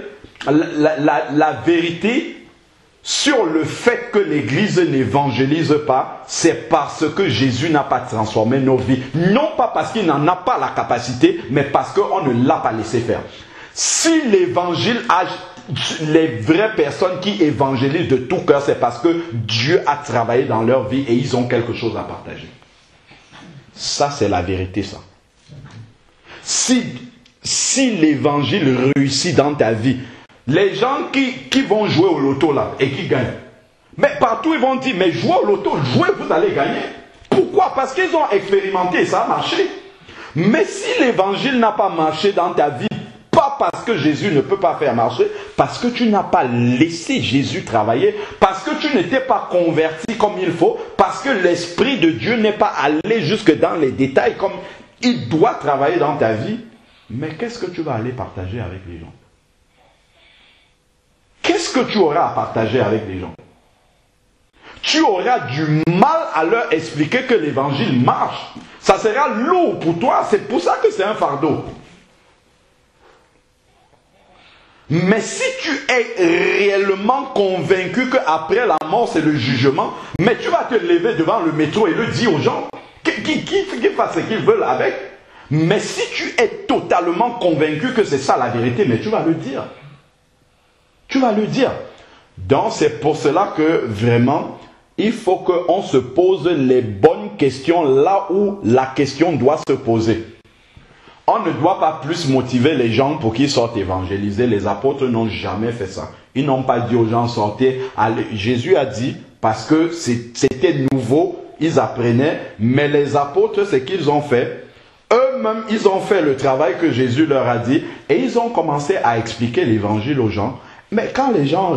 Speaker 3: la vérité sur le fait que l'Église n'évangélise pas, c'est parce que Jésus n'a pas transformé nos vies. Non pas parce qu'il n'en a pas la capacité, mais parce qu'on ne l'a pas laissé faire. Si l'Évangile a les vraies personnes qui évangélisent de tout cœur, c'est parce que Dieu a travaillé dans leur vie et ils ont quelque chose à partager. Ça, c'est la vérité, ça. Si l'Évangile réussit dans ta vie, les gens qui vont jouer au loto là et qui gagnent, mais partout ils vont dire, mais jouez au loto, jouez, vous allez gagner. Pourquoi? Parce qu'ils ont expérimenté, ça a marché. Mais si l'évangile n'a pas marché dans ta vie, pas parce que Jésus ne peut pas faire marcher, parce que tu n'as pas laissé Jésus travailler, parce que tu n'étais pas converti comme il faut, parce que l'Esprit de Dieu n'est pas allé jusque dans les détails comme il doit travailler dans ta vie, mais qu'est-ce que tu vas aller partager avec les gens? Qu'est-ce que tu auras à partager avec les gens? Tu auras du mal à leur expliquer que l'évangile marche. Ça sera lourd pour toi. C'est pour ça que c'est un fardeau. Mais si tu es réellement convaincu qu'après la mort c'est le jugement, mais tu vas te lever devant le métro et le dire aux gens qu'ils fassent ce qu'ils veulent avec. Mais si tu es totalement convaincu que c'est ça la vérité, mais tu vas le dire. Tu vas le dire. Donc c'est pour cela que vraiment, il faut qu'on se pose les bonnes questions là où la question doit se poser. On ne doit pas plus motiver les gens pour qu'ils sortent évangéliser. Les apôtres n'ont jamais fait ça. Ils n'ont pas dit aux gens sortez. Allez. Jésus a dit, parce que c'était nouveau, ils apprenaient, mais les apôtres, c'est qu'ils ont fait. Eux-mêmes, ils ont fait le travail que Jésus leur a dit et ils ont commencé à expliquer l'évangile aux gens. Mais quand les gens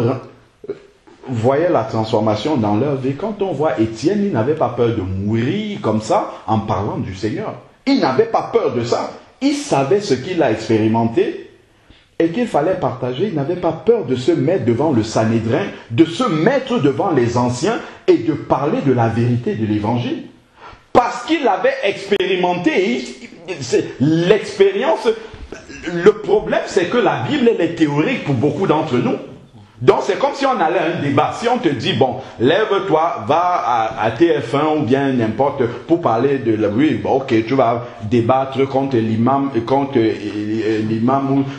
Speaker 3: voyaient la transformation dans leur vie, quand on voit Étienne, il n'avait pas peur de mourir comme ça en parlant du Seigneur. Il n'avait pas peur de ça. Il savait ce qu'il a expérimenté et qu'il fallait partager. Il n'avait pas peur de se mettre devant le Sanhédrin, de se mettre devant les anciens et de parler de la vérité de l'évangile. Parce qu'il avait expérimenté. L'expérience... Le problème, c'est que la Bible, elle est théorique pour beaucoup d'entre nous. Donc, c'est comme si on allait à un débat. Si on te dit, bon, lève-toi, va à TF1 ou bien n'importe, pour parler de la... Oui, bon, ok, tu vas débattre contre l'imam,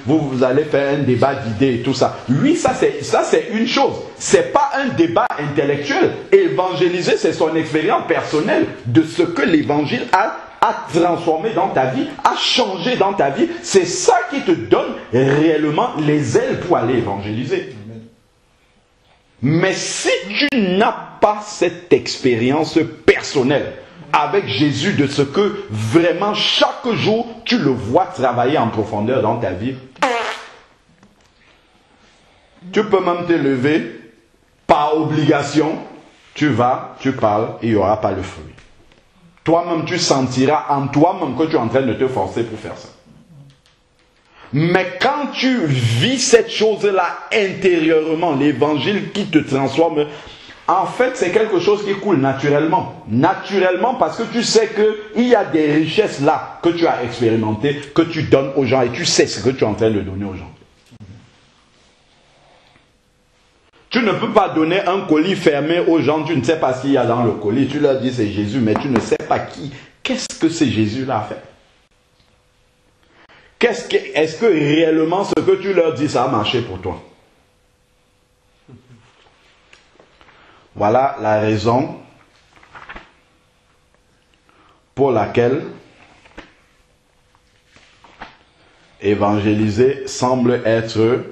Speaker 3: vous allez faire un débat d'idées et tout ça. Oui, ça c'est une chose. C'est pas un débat intellectuel. Évangéliser, c'est son expérience personnelle de ce que l'évangile a à transformer dans ta vie, à changer dans ta vie. C'est ça qui te donne réellement les ailes pour aller évangéliser. Mais si tu n'as pas cette expérience personnelle avec Jésus, de ce que vraiment chaque jour tu le vois travailler en profondeur dans ta vie, tu peux même te lever par obligation, tu vas, tu parles et il n'y aura pas le fruit. Toi-même tu sentiras en toi-même que tu es en train de te forcer pour faire ça. Mais quand tu vis cette chose-là intérieurement, l'évangile qui te transforme, en fait, c'est quelque chose qui coule naturellement. Naturellement, parce que tu sais qu'il y a des richesses là que tu as expérimentées, que tu donnes aux gens et tu sais ce que tu es en train de donner aux gens. Tu ne peux pas donner un colis fermé aux gens, tu ne sais pas ce qu'il y a dans le colis. Tu leur dis c'est Jésus, mais tu ne sais pas qui. Qu'est-ce que c'est Jésus-là a fait? Est-ce que réellement ce que tu leur dis, ça a marché pour toi? Voilà la raison pour laquelle évangéliser semble être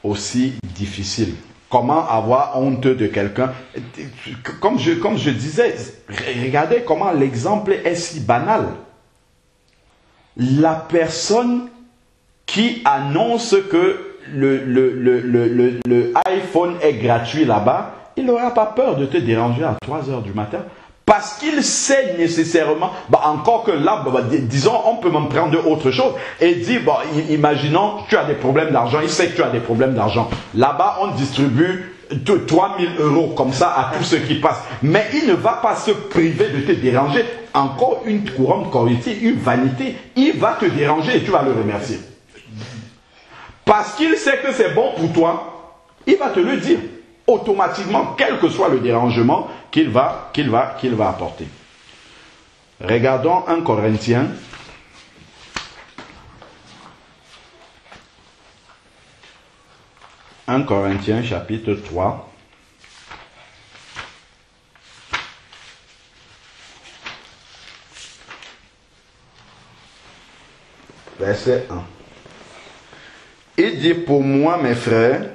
Speaker 3: aussi difficile. Comment avoir honte de quelqu'un? Comme je disais, regardez comment l'exemple est si banal. La personne qui annonce que le iPhone est gratuit là-bas, il n'aura pas peur de te déranger à 3 heures du matin. Parce qu'il sait nécessairement, encore que là, disons, on peut même prendre autre chose et dire, imaginons, tu as des problèmes d'argent, il sait que tu as des problèmes d'argent. Là-bas, on distribue 3000 € comme ça à tous ceux qui passent. Mais il ne va pas se priver de te déranger. Encore une couronne corruptive, une vanité. Il va te déranger et tu vas le remercier. Parce qu'il sait que c'est bon pour toi, il va te le dire automatiquement, quel que soit le dérangement qu'il va apporter. Regardons 1 Corinthiens. « 1 Corinthiens chapitre 3. Verset 1. Il dit, pour moi, mes frères,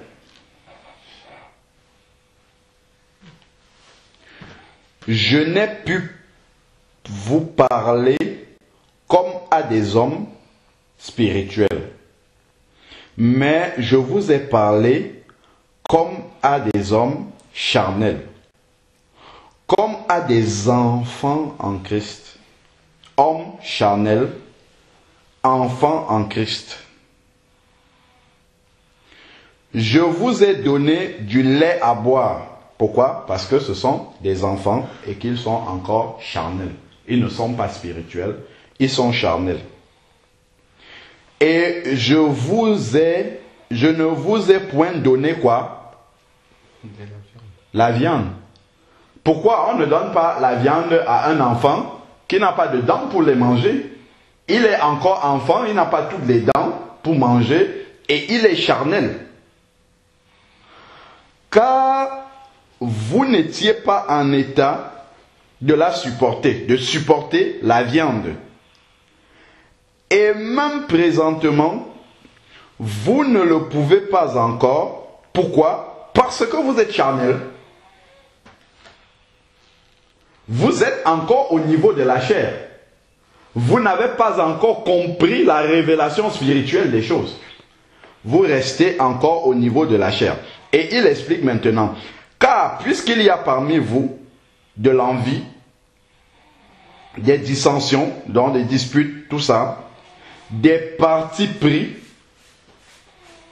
Speaker 3: je n'ai pu vous parler comme à des hommes spirituels, mais je vous ai parlé comme à des hommes charnels, comme à des enfants en Christ. Hommes charnels, enfants en Christ. Je vous ai donné du lait à boire. Pourquoi? Parce que ce sont des enfants et qu'ils sont encore charnels. Ils ne sont pas spirituels, ils sont charnels. Et je ne vous ai point donné quoi? La viande. Pourquoi on ne donne pas la viande à un enfant qui n'a pas de dents pour les manger? Il est encore enfant, il n'a pas toutes les dents pour manger et il est charnel. Car vous n'étiez pas en état de la supporter, de supporter la viande. Et même présentement, vous ne le pouvez pas encore. Pourquoi? Parce que vous êtes charnel. Vous êtes encore au niveau de la chair. Vous n'avez pas encore compris la révélation spirituelle des choses. Vous restez encore au niveau de la chair. Et il explique maintenant. Car puisqu'il y a parmi vous de l'envie, des dissensions, donc des disputes, tout ça, des partis pris,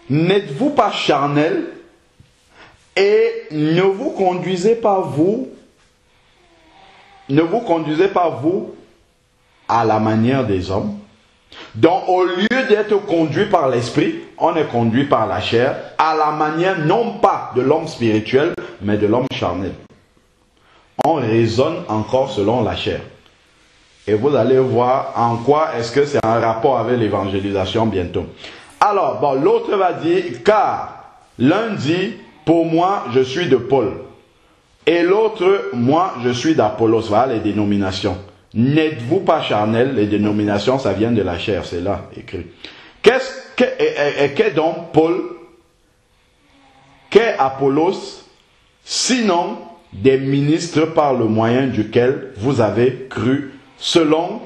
Speaker 3: n'êtes-vous pas charnel et ne vous conduisez pas vous à la manière des hommes. Donc au lieu d'être conduit par l'esprit, on est conduit par la chair, à la manière non pas de l'homme spirituel, mais de l'homme charnel. On raisonne encore selon la chair. Et vous allez voir en quoi est-ce que c'est un rapport avec l'évangélisation bientôt. Alors, l'autre va dire, car l'un dit, pour moi, je suis de Paul. Et l'autre, moi, je suis d'Apollos. Voilà les dénominations. N'êtes-vous pas charnel? Les dénominations, ça vient de la chair, c'est là écrit. Qu'est donc Paul? Qu'est Apollos? Sinon des ministres par le moyen duquel vous avez cru, selon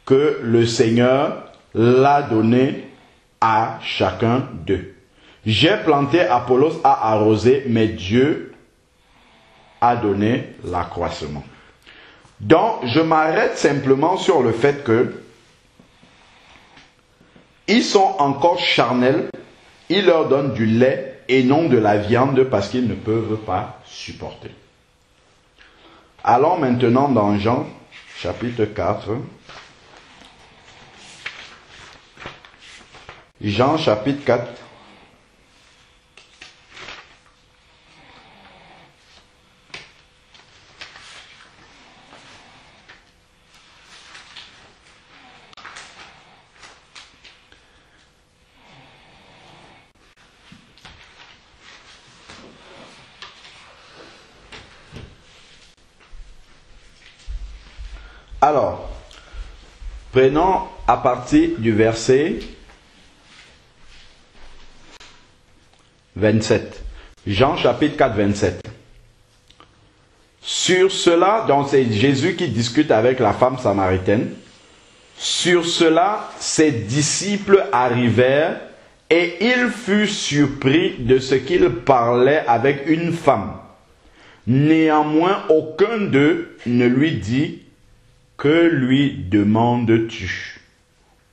Speaker 3: que le Seigneur l'a donné à chacun d'eux. J'ai planté, Apollos a arrosé, mais Dieu a donné l'accroissement. Donc, je m'arrête simplement sur le fait que ils sont encore charnels, il leur donne du lait et non de la viande parce qu'ils ne peuvent pas supporter. Allons maintenant dans Jean, chapitre 4. Jean, chapitre 4. Alors, prenons à partir du verset 27. Jean chapitre 4, 27. Sur cela, donc c'est Jésus qui discute avec la femme samaritaine. Sur cela, ses disciples arrivèrent et il fut surpris de ce qu'il parlait avec une femme. Néanmoins, aucun d'eux ne lui dit: que lui demandes-tu?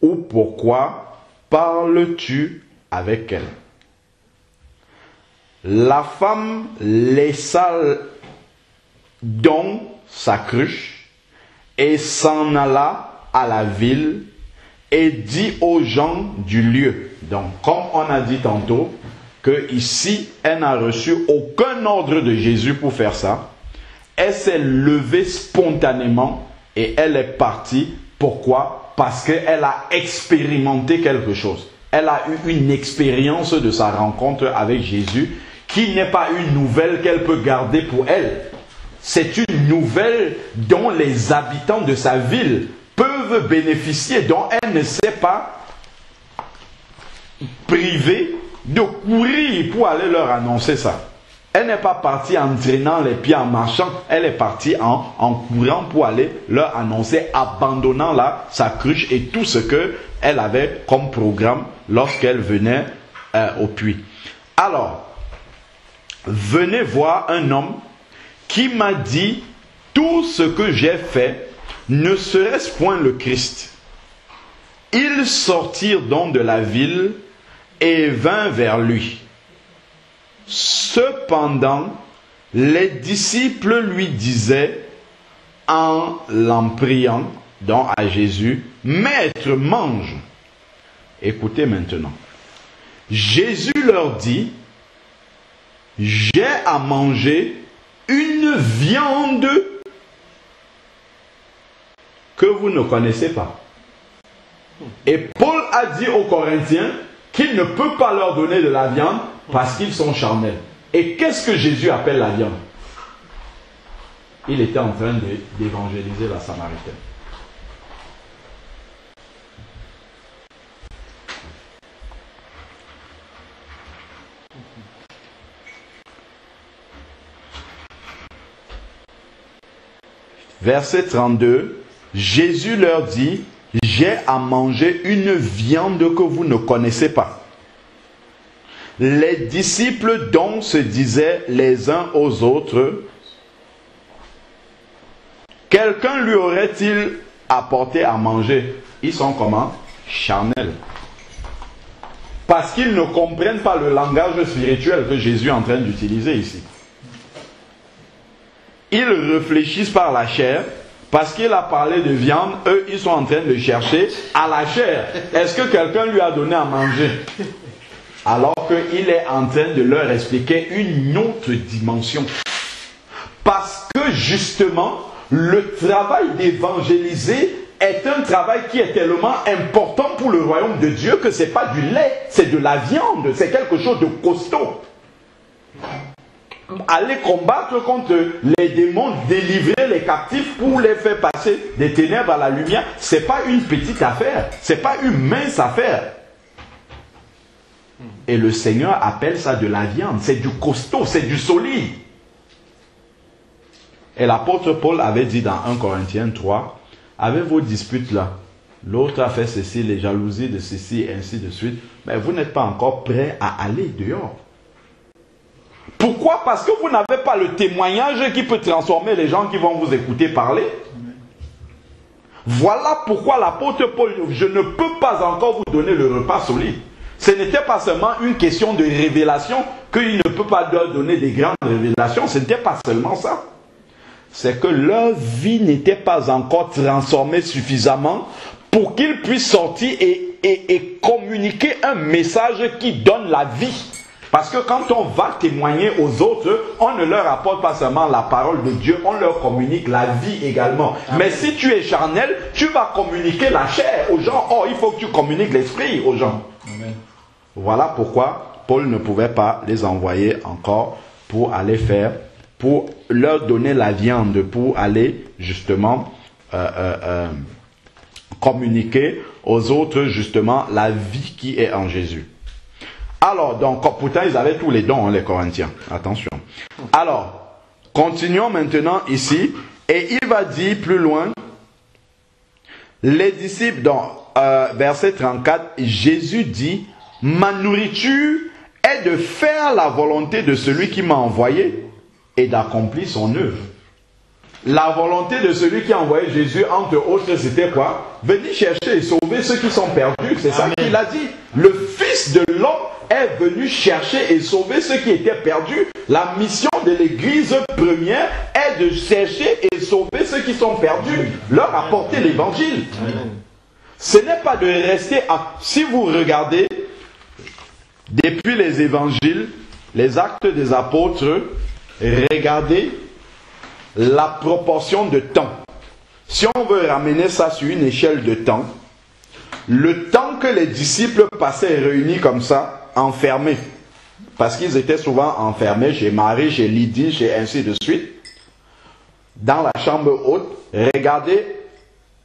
Speaker 3: Ou pourquoi parles-tu avec elle? La femme laissa donc sa cruche et s'en alla à la ville et dit aux gens du lieu. Donc, comme on a dit tantôt, que ici, elle n'a reçu aucun ordre de Jésus pour faire ça. Elle s'est levée spontanément et elle est partie. Pourquoi? Parce qu'elle a expérimenté quelque chose. Elle a eu une expérience de sa rencontre avec Jésus qui n'est pas une nouvelle qu'elle peut garder pour elle. C'est une nouvelle dont les habitants de sa ville peuvent bénéficier, dont elle ne s'est pas privée de courir pour aller leur annoncer ça. Elle n'est pas partie en traînant les pieds, en marchant. Elle est partie en courant pour aller leur annoncer, abandonnant là sa cruche et tout ce qu'elle avait comme programme lorsqu'elle venait au puits. Alors, venez voir un homme qui m'a dit: tout ce que j'ai fait, ne serait-ce point le Christ? Ils sortirent donc de la ville et vinrent vers lui. Cependant, les disciples lui disaient, en l'en priant, donc à Jésus: Maître, mange. Écoutez maintenant. Jésus leur dit: j'ai à manger une viande que vous ne connaissez pas. Et Paul a dit aux Corinthiens qu'il ne peut pas leur donner de la viande parce qu'ils sont charnels. Et qu'est-ce que Jésus appelle la viande? Il était en train d'évangéliser la Samaritaine. Verset 32, Jésus leur dit: j'ai à manger une viande que vous ne connaissez pas. Les disciples donc se disaient les uns aux autres: quelqu'un lui aurait-il apporté à manger? Ils sont comment? Charnels. Parce qu'ils ne comprennent pas le langage spirituel que Jésus est en train d'utiliser ici. Ils réfléchissent par la chair, parce qu'il a parlé de viande, eux ils sont en train de chercher à la chair. Est-ce que quelqu'un lui a donné à manger? Alors qu'il est en train de leur expliquer une autre dimension. Parce que justement, le travail d'évangéliser est un travail qui est tellement important pour le royaume de Dieu que ce n'est pas du lait, c'est de la viande, c'est quelque chose de costaud. aller combattre contre les démons, délivrer les captifs pour les faire passer des ténèbres à la lumière, ce n'est pas une petite affaire, ce n'est pas une mince affaire. Et le Seigneur appelle ça de la viande, c'est du costaud, c'est du solide. Et l'apôtre Paul avait dit dans 1 Corinthiens 3, avec vos disputes là, l'autre a fait ceci, les jalousies de ceci, et ainsi de suite, mais vous n'êtes pas encore prêt à aller dehors. Pourquoi? Parce que vous n'avez pas le témoignage qui peut transformer les gens qui vont vous écouter parler. Voilà pourquoi l'apôtre Paul, je ne peux pas encore vous donner le repas solide. Ce n'était pas seulement une question de révélation, qu'il ne peut pas leur donner des grandes révélations, ce n'était pas seulement ça. C'est que leur vie n'était pas encore transformée suffisamment pour qu'ils puissent sortir et communiquer un message qui donne la vie. Parce que quand on va témoigner aux autres, on ne leur apporte pas seulement la parole de Dieu, on leur communique la vie également. Amen. Mais si tu es charnel, tu vas communiquer la chair aux gens. Oh, il faut que tu communiques l'esprit aux gens. Amen. Voilà pourquoi Paul ne pouvait pas les envoyer encore pour aller faire, pour leur donner la viande, pour aller justement communiquer aux autres justement la vie qui est en Jésus. Alors, donc, pourtant, ils avaient tous les dons, hein, les Corinthiens. Attention. Alors, continuons maintenant ici. Et il va dire plus loin, les disciples, dans verset 34, Jésus dit, ma nourriture est de faire la volonté de celui qui m'a envoyé et d'accomplir son œuvre. La volonté de celui qui a envoyé Jésus, entre autres, c'était quoi? Venir chercher et sauver ceux qui sont perdus. C'est ça qu'il a dit. Le Fils de l'homme est venu chercher et sauver ceux qui étaient perdus. La mission de l'Église première est de chercher et sauver ceux qui sont perdus, leur apporter l'Évangile. Ce n'est pas de rester Si vous regardez, depuis les Évangiles, les Actes des Apôtres, regardez la proportion de temps. Si on veut ramener ça sur une échelle de temps, le temps que les disciples passaient réunis comme ça, enfermés, parce qu'ils étaient souvent enfermés chez Marie, chez Lydie, chez ainsi de suite, dans la chambre haute, regardez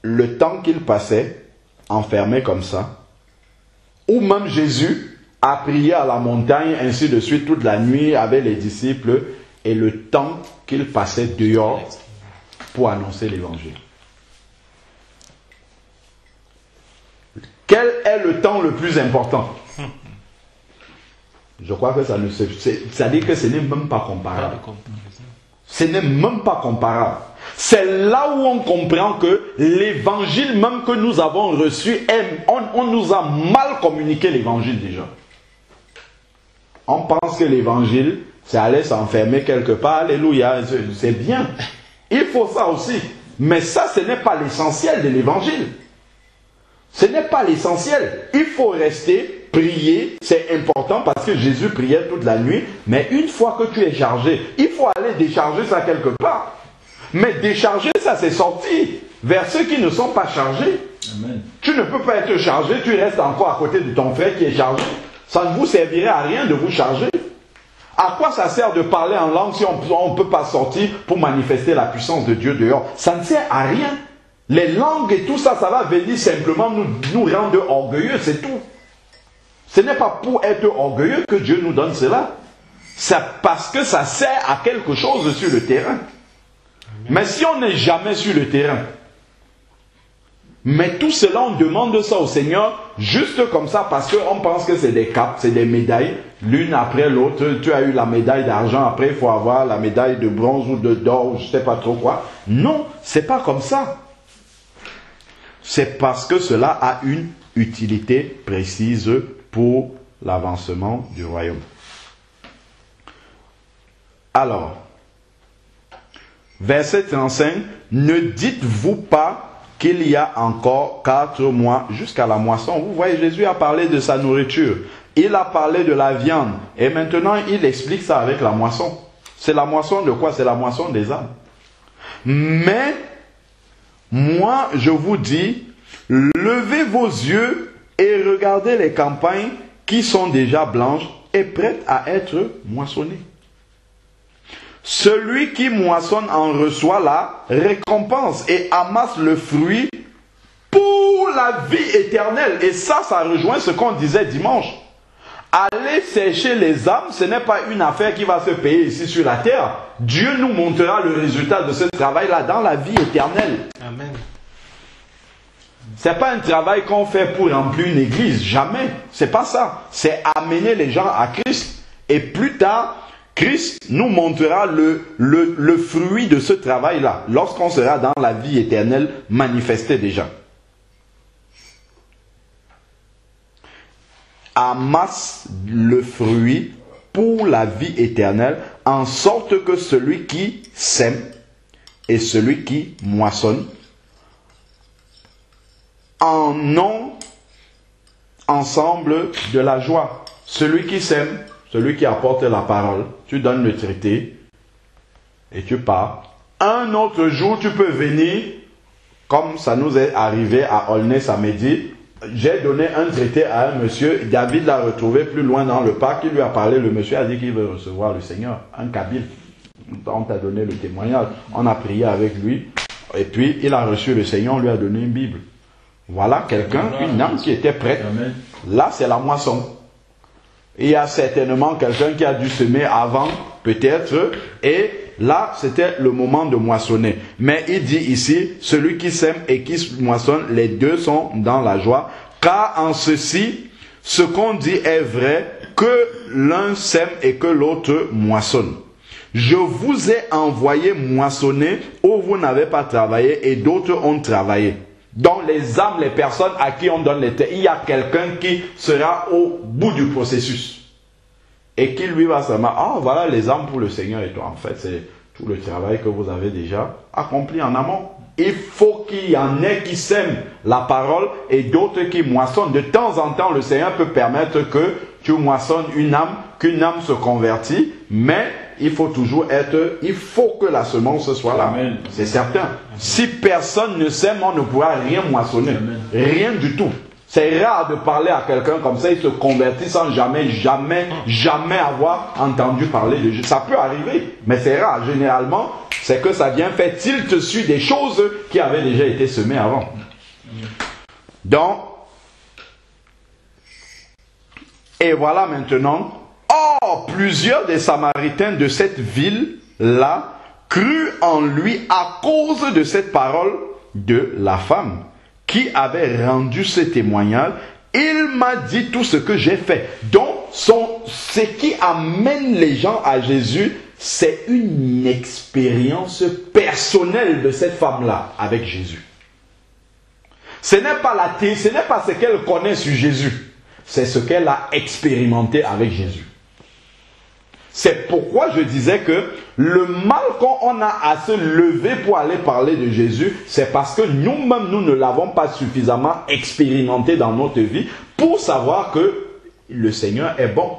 Speaker 3: le temps qu'ils passaient enfermés comme ça, ou même Jésus a prié à la montagne, ainsi de suite, toute la nuit avec les disciples, et le temps qu'il passait dehors pour annoncer l'évangile. Quel est le temps le plus important? Je crois que ça dit que ce n'est même pas comparable. Ce n'est même pas comparable. C'est là où on comprend que l'évangile même que nous avons reçu, on nous a mal communiqué l'évangile déjà. On pense que l'évangile, c'est aller s'enfermer quelque part, alléluia, c'est bien. Il faut ça aussi. Mais ça, ce n'est pas l'essentiel de l'évangile. Ce n'est pas l'essentiel. Il faut rester, prier, c'est important parce que Jésus priait toute la nuit. Mais une fois que tu es chargé, il faut aller décharger ça quelque part. Mais décharger ça, c'est sortir vers ceux qui ne sont pas chargés. Amen. Tu ne peux pas être chargé, tu restes encore à côté de ton frère qui est chargé. Ça ne vous servirait à rien de vous charger. À quoi ça sert de parler en langue si on ne peut pas sortir pour manifester la puissance de Dieu dehors? Ça ne sert à rien. Les langues et tout ça, ça va venir simplement nous rendre orgueilleux, c'est tout. Ce n'est pas pour être orgueilleux que Dieu nous donne cela. C'est parce que ça sert à quelque chose sur le terrain. Mais si on n'est jamais sur le terrain, mais tout cela, on demande ça au Seigneur, juste comme ça, parce qu'on pense que c'est des capes, c'est des médailles, l'une après l'autre. Tu as eu la médaille d'argent, après il faut avoir la médaille de bronze ou d'or, je ne sais pas trop quoi. Non, c'est pas comme ça. C'est parce que cela a une utilité précise pour l'avancement du royaume. Alors, verset 35, ne dites-vous pas qu'il y a encore 4 mois jusqu'à la moisson. Vous voyez, Jésus a parlé de sa nourriture. Il a parlé de la viande. Et maintenant, il explique ça avec la moisson. C'est la moisson de quoi? C'est la moisson des âmes. Mais, moi, je vous dis, levez vos yeux et regardez les campagnes qui sont déjà blanches et prêtes à être moissonnées. Celui qui moissonne en reçoit la récompense et amasse le fruit pour la vie éternelle. Et ça rejoint ce qu'on disait dimanche. Aller sécher les âmes, ce n'est pas une affaire qui va se payer ici sur la terre. Dieu nous montrera le résultat de ce travail-là dans la vie éternelle.
Speaker 1: Amen.
Speaker 3: Ce n'est pas un travail qu'on fait pour remplir une église. Jamais. C'est pas ça. C'est amener les gens à Christ. Et plus tard, Christ nous montrera le fruit de ce travail-là, lorsqu'on sera dans la vie éternelle manifestée déjà. Amasse le fruit pour la vie éternelle, en sorte que celui qui sème et celui qui moissonne en ont ensemble de la joie. Celui qui sème, celui qui apporte la parole, tu donnes le traité et tu pars. Un autre jour, tu peux venir, comme ça nous est arrivé à Aulnay samedi. J'ai donné un traité à un monsieur, David l'a retrouvé plus loin dans le parc, il lui a parlé, le monsieur a dit qu'il veut recevoir le Seigneur, un Kabyle. On t'a donné le témoignage, on a prié avec lui, et puis il a reçu le Seigneur, on lui a donné une Bible. Voilà quelqu'un, une âme qui était prête. Amen. Là, c'est la moisson. Il y a certainement quelqu'un qui a dû semer avant, peut-être, et là, c'était le moment de moissonner. Mais il dit ici, celui qui sème et qui moissonne, les deux sont dans la joie. Car en ceci, ce qu'on dit est vrai, que l'un sème et que l'autre moissonne. Je vous ai envoyé moissonner où vous n'avez pas travaillé et d'autres ont travaillé. Dans les âmes, les personnes à qui on donne les terres, il y a quelqu'un qui sera au bout du processus. Et qui lui va se dire, ah voilà les âmes pour le Seigneur et toi. En fait, c'est tout le travail que vous avez déjà accompli en amont. Il faut qu'il y en ait qui sèment la parole et d'autres qui moissonnent. De temps en temps, le Seigneur peut permettre que tu moissonnes une âme, qu'une âme se convertit, mais il faut toujours être, il faut que la semence soit là. C'est certain. Si personne ne sème, on ne pourra rien moissonner. Amen. Rien du tout. C'est rare de parler à quelqu'un comme ça, il se convertit sans jamais avoir entendu parler de Dieu. Ça peut arriver, mais c'est rare. Généralement, c'est que ça vient faire tilt sur des choses qui avaient déjà été semées avant. Donc, et voilà maintenant, or, plusieurs des Samaritains de cette ville-là crurent en lui à cause de cette parole de la femme qui avait rendu ce témoignage. Il m'a dit tout ce que j'ai fait. Donc, ce qui amène les gens à Jésus, c'est une expérience personnelle de cette femme-là avec Jésus. Ce n'est pas ce qu'elle connaît sur Jésus, c'est ce qu'elle a expérimenté avec Jésus. C'est pourquoi je disais que le mal qu'on a à se lever pour aller parler de Jésus, c'est parce que nous-mêmes, nous ne l'avons pas suffisamment expérimenté dans notre vie pour savoir que le Seigneur est bon.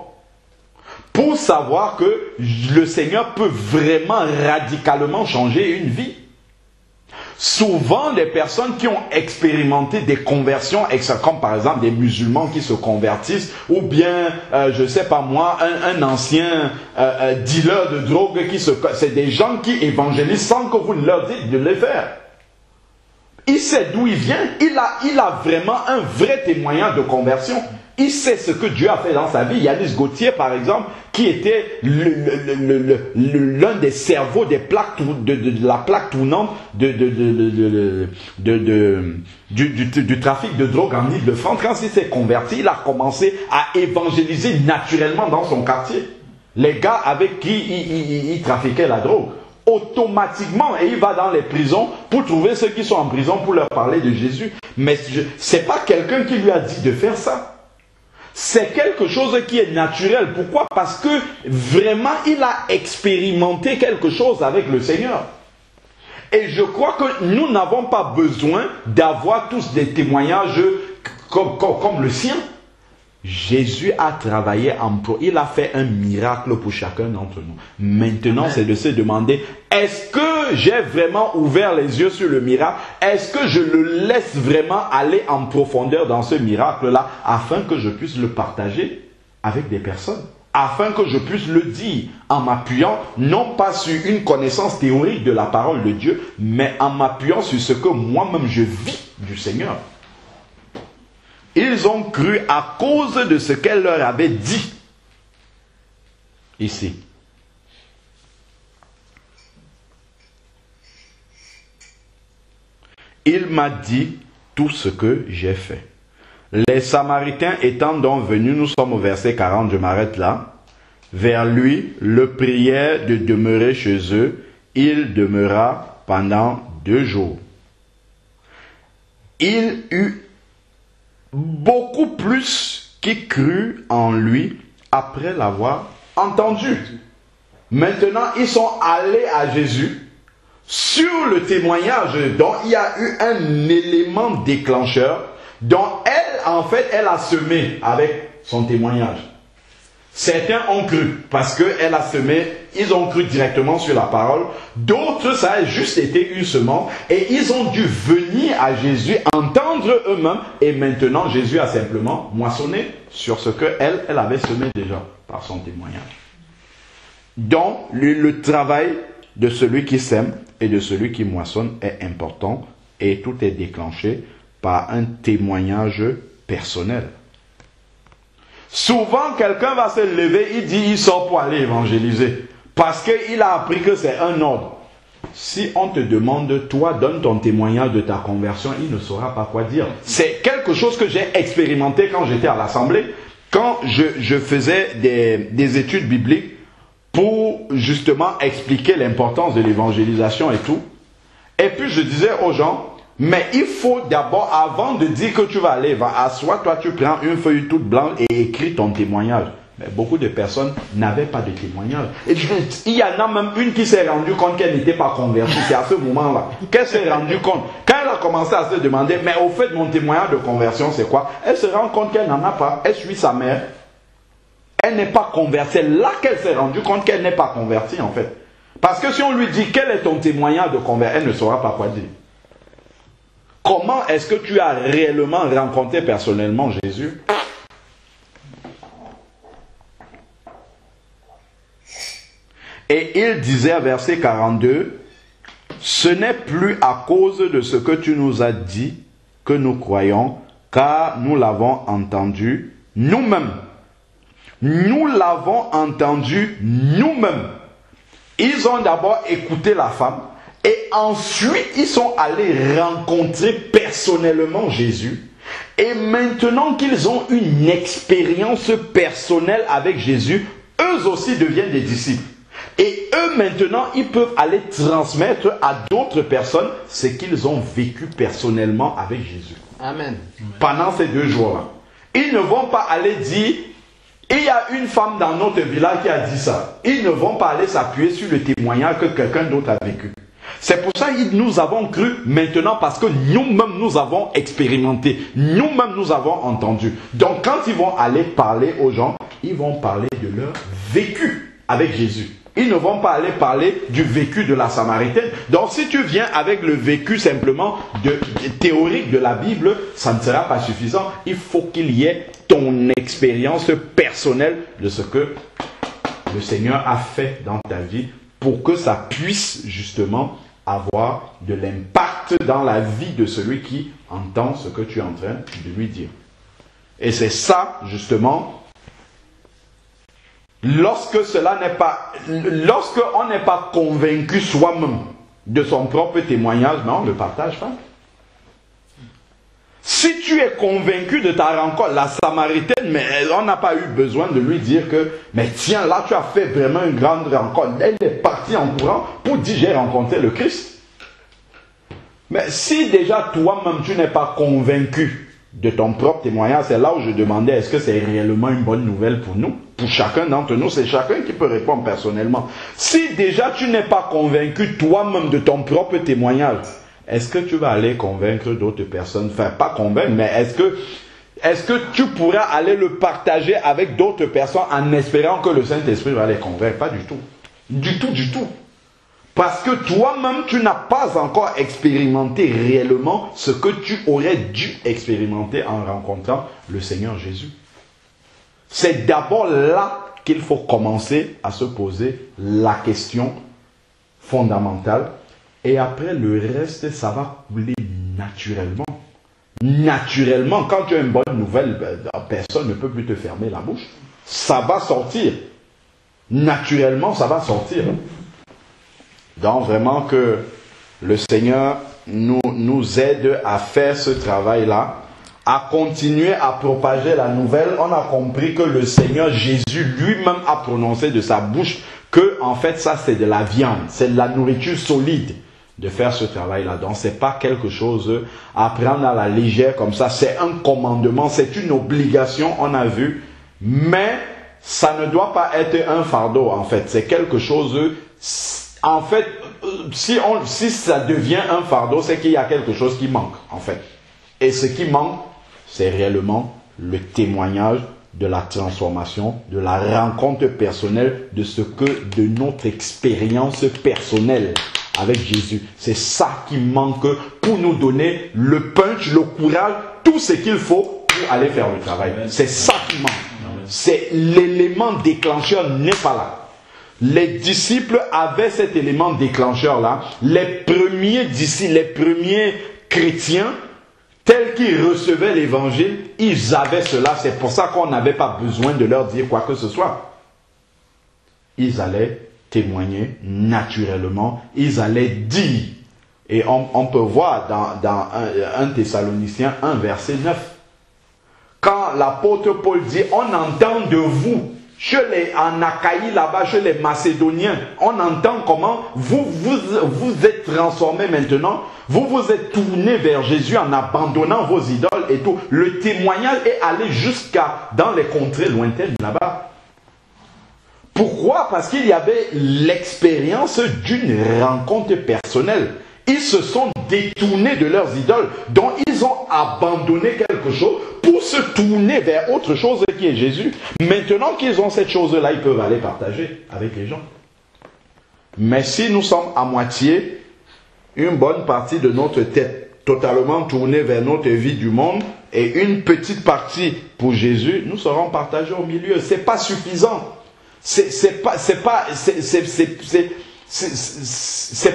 Speaker 3: Pour savoir que le Seigneur peut vraiment radicalement changer une vie. Souvent, des personnes qui ont expérimenté des conversions, comme par exemple des musulmans qui se convertissent, ou bien, je ne sais pas moi, un ancien dealer de drogue c'est des gens qui évangélisent sans que vous ne leur dites de le faire. Il sait d'où il vient, il a vraiment un vrai témoignage de conversion. Il sait ce que Dieu a fait dans sa vie. Yanis Gauthier, par exemple, qui était l'un des cerveaux des plaques, de la plaque tournante du trafic de drogue en Île-de-France. Quand il s'est converti, il a commencé à évangéliser naturellement dans son quartier. Les gars avec qui il trafiquait la drogue. Automatiquement, et il va dans les prisons pour trouver ceux qui sont en prison pour leur parler de Jésus. Mais ce n'est pas quelqu'un qui lui a dit de faire ça. C'est quelque chose qui est naturel. Pourquoi? Parce que vraiment, il a expérimenté quelque chose avec le Seigneur. Et je crois que nous n'avons pas besoin d'avoir tous des témoignages comme le sien. Jésus a travaillé il a fait un miracle pour chacun d'entre nous. Maintenant, c'est de se demander, est-ce que j'ai vraiment ouvert les yeux sur le miracle? Est-ce que je le laisse vraiment aller en profondeur dans ce miracle-là afin que je puisse le partager avec des personnes? afin que je puisse le dire en m'appuyant non pas sur une connaissance théorique de la parole de Dieu, mais en m'appuyant sur ce que moi-même je vis du Seigneur. Ils ont cru à cause de ce qu'elle leur avait dit. Ici. Il m'a dit tout ce que j'ai fait. Les Samaritains étant donc venus, nous sommes au verset 40, je m'arrête là, vers lui, le prièrent de demeurer chez eux. Il demeura pendant 2 jours. Il eut beaucoup plus qui crut en lui après l'avoir entendu. Maintenant, ils sont allés à Jésus sur le témoignage dont il y a eu un élément déclencheur dont elle, en fait, elle a semé avec son témoignage. Certains ont cru parce qu'elle a semé, ils ont cru directement sur la parole. D'autres, ça a juste été une semence et ils ont dû venir à Jésus, entendre eux-mêmes. Et maintenant, Jésus a simplement moissonné sur ce qu'elle avait semé déjà par son témoignage. Donc, le travail de celui qui sème et de celui qui moissonne est important et tout est déclenché par un témoignage personnel. Souvent, quelqu'un va se lever, il dit, il sort pour aller évangéliser. Parce qu'il a appris que c'est un ordre. Si on te demande, toi, donne ton témoignage de ta conversion, il ne saura pas quoi dire. C'est quelque chose que j'ai expérimenté quand j'étais à l'Assemblée, quand je faisais des études bibliques pour justement expliquer l'importance de l'évangélisation et tout. Et puis je disais aux gens, mais il faut d'abord, avant de dire que tu vas aller, assois-toi, tu prends une feuille toute blanche et écris ton témoignage. Mais beaucoup de personnes n'avaient pas de témoignage. Et il y en a même une qui s'est rendue compte qu'elle n'était pas convertie. C'est à ce moment-là qu'elle s'est rendue compte. Quand elle a commencé à se demander, mais au fait, mon témoignage de conversion, c'est quoi? Elle se rend compte qu'elle n'en a pas. Elle suit sa mère. Elle n'est pas convertie. C'est là qu'elle s'est rendue compte qu'elle n'est pas convertie, en fait. Parce que si on lui dit, quel est ton témoignage de conversion, elle ne saura pas quoi dire. Comment est-ce que tu as réellement rencontré personnellement Jésus? Et il disait, verset 42, « Ce n'est plus à cause de ce que tu nous as dit que nous croyons, car nous l'avons entendu nous-mêmes. » Nous l'avons entendu nous-mêmes. Ils ont d'abord écouté la femme et ensuite ils sont allés rencontrer personnellement Jésus. Et maintenant qu'ils ont une expérience personnelle avec Jésus, eux aussi deviennent des disciples. Et eux maintenant, ils peuvent aller transmettre à d'autres personnes ce qu'ils ont vécu personnellement avec Jésus.
Speaker 2: Amen.
Speaker 3: Pendant ces 2 jours-là. Ils ne vont pas aller dire... Il y a une femme dans notre village qui a dit ça. Ils ne vont pas aller s'appuyer sur le témoignage que quelqu'un d'autre a vécu. C'est pour ça que nous avons cru maintenant parce que nous-mêmes nous avons expérimenté. Nous-mêmes nous avons entendu. Donc quand ils vont aller parler aux gens, ils vont parler de leur vécu avec Jésus. Ils ne vont pas aller parler du vécu de la Samaritaine. Donc si tu viens avec le vécu simplement théorique de la Bible, ça ne sera pas suffisant. Il faut qu'il y ait ton expérience personnelle de ce que le Seigneur a fait dans ta vie pour que ça puisse justement avoir de l'impact dans la vie de celui qui entend ce que tu es en train de lui dire. Et c'est ça justement... Lorsque on n'est pas convaincu soi-même de son propre témoignage, mais on ne le partage pas. Si tu es convaincu de ta rencontre, la Samaritaine, mais on n'a pas eu besoin de lui dire que, mais tiens, là tu as fait vraiment une grande rencontre. Elle est partie en courant pour dire j'ai rencontré le Christ. Mais si déjà toi-même tu n'es pas convaincu de ton propre témoignage, c'est là où je demandais, est-ce que c'est réellement une bonne nouvelle pour nous? Pour chacun d'entre nous, c'est chacun qui peut répondre personnellement. Si déjà tu n'es pas convaincu toi-même de ton propre témoignage, est-ce que tu vas aller convaincre d'autres personnes? Enfin, pas convaincre, mais est-ce que tu pourras aller le partager avec d'autres personnes en espérant que le Saint-Esprit va les convaincre? Pas du tout. Du tout, du tout. Parce que toi-même, tu n'as pas encore expérimenté réellement ce que tu aurais dû expérimenter en rencontrant le Seigneur Jésus. C'est d'abord là qu'il faut commencer à se poser la question fondamentale. Et après, le reste, ça va couler naturellement. Naturellement, quand tu as une bonne nouvelle, personne ne peut plus te fermer la bouche. Ça va sortir. Naturellement, ça va sortir. Donc, vraiment que le Seigneur nous aide à faire ce travail-là, à continuer à propager la nouvelle. On a compris que le Seigneur Jésus lui-même a prononcé de sa bouche que, en fait, ça c'est de la viande, c'est de la nourriture solide de faire ce travail-là. Donc, c'est pas quelque chose à prendre à la légère comme ça. C'est un commandement, c'est une obligation, on a vu, mais ça ne doit pas être un fardeau, en fait. C'est quelque chose, en fait, si ça devient un fardeau, c'est qu'il y a quelque chose qui manque, en fait. Et ce qui manque, c'est réellement le témoignage de la transformation, de la rencontre personnelle, de ce que, de notre expérience personnelle avec Jésus. C'est ça qui manque pour nous donner le punch, le courage, tout ce qu'il faut pour aller faire le travail. C'est ça qui manque. C'est l'élément déclencheur n'est pas là. Les disciples avaient cet élément déclencheur-là. Les premiers disciples, les premiers chrétiens, tels qu'ils recevaient l'évangile, ils avaient cela. C'est pour ça qu'on n'avait pas besoin de leur dire quoi que ce soit. Ils allaient témoigner naturellement. Ils allaient dire. Et on peut voir dans 1 Thessaloniciens 1, verset 9. Quand l'apôtre Paul dit, on entend de vous, en Achaïe là-bas, chez les Macédoniens, on entend comment vous êtes transformés maintenant, vous vous êtes tournés vers Jésus en abandonnant vos idoles et tout. Le témoignage est allé jusqu'à dans les contrées lointaines là-bas. Pourquoi? Parce qu'il y avait l'expérience d'une rencontre personnelle. Ils se sont détournés de leurs idoles, donc ils ont abandonné quelque chose pour se tourner vers autre chose qui est Jésus. Maintenant qu'ils ont cette chose-là, ils peuvent aller partager avec les gens. Mais si nous sommes à moitié, une bonne partie de notre tête totalement tournée vers notre vie du monde et une petite partie pour Jésus, nous serons partagés au milieu. C'est pas suffisant. C'est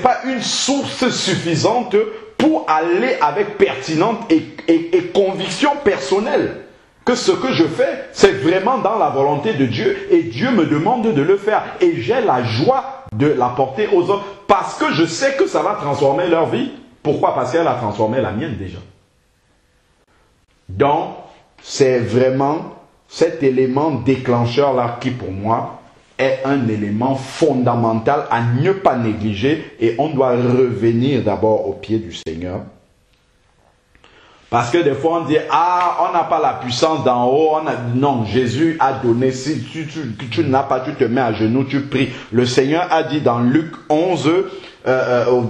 Speaker 3: pas une source suffisante pour aller avec pertinence et conviction personnelle que ce que je fais, c'est vraiment dans la volonté de Dieu et Dieu me demande de le faire et j'ai la joie de l'apporter aux autres parce que je sais que ça va transformer leur vie. Pourquoi? Parce qu'elle a transformé la mienne déjà. Donc, c'est vraiment cet élément déclencheur-là qui pour moi est un élément fondamental à ne pas négliger et on doit revenir d'abord au pied du Seigneur. Parce que des fois on dit, on n'a pas la puissance d'en haut, non, Jésus a donné, si tu n'as pas, tu te mets à genoux, tu pries. Le Seigneur a dit dans Luc 11,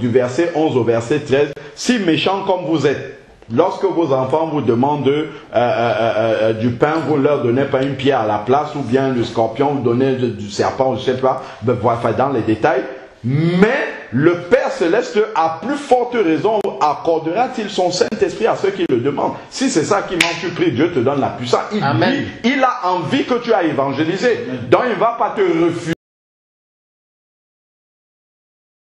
Speaker 3: du verset 11 au verset 13, si méchants comme vous êtes, lorsque vos enfants vous demandent du pain, vous ne leur donnez pas une pierre à la place, ou bien du scorpion, vous donnez du serpent, je ne sais pas, dans les détails. Mais le Père Céleste, à plus forte raison, accordera-t-il son Saint-Esprit à ceux qui le demandent. Si c'est ça qui manque, tu pries, Dieu te donne la puissance. Il a envie que tu ailles évangéliser. Donc il ne va pas te refuser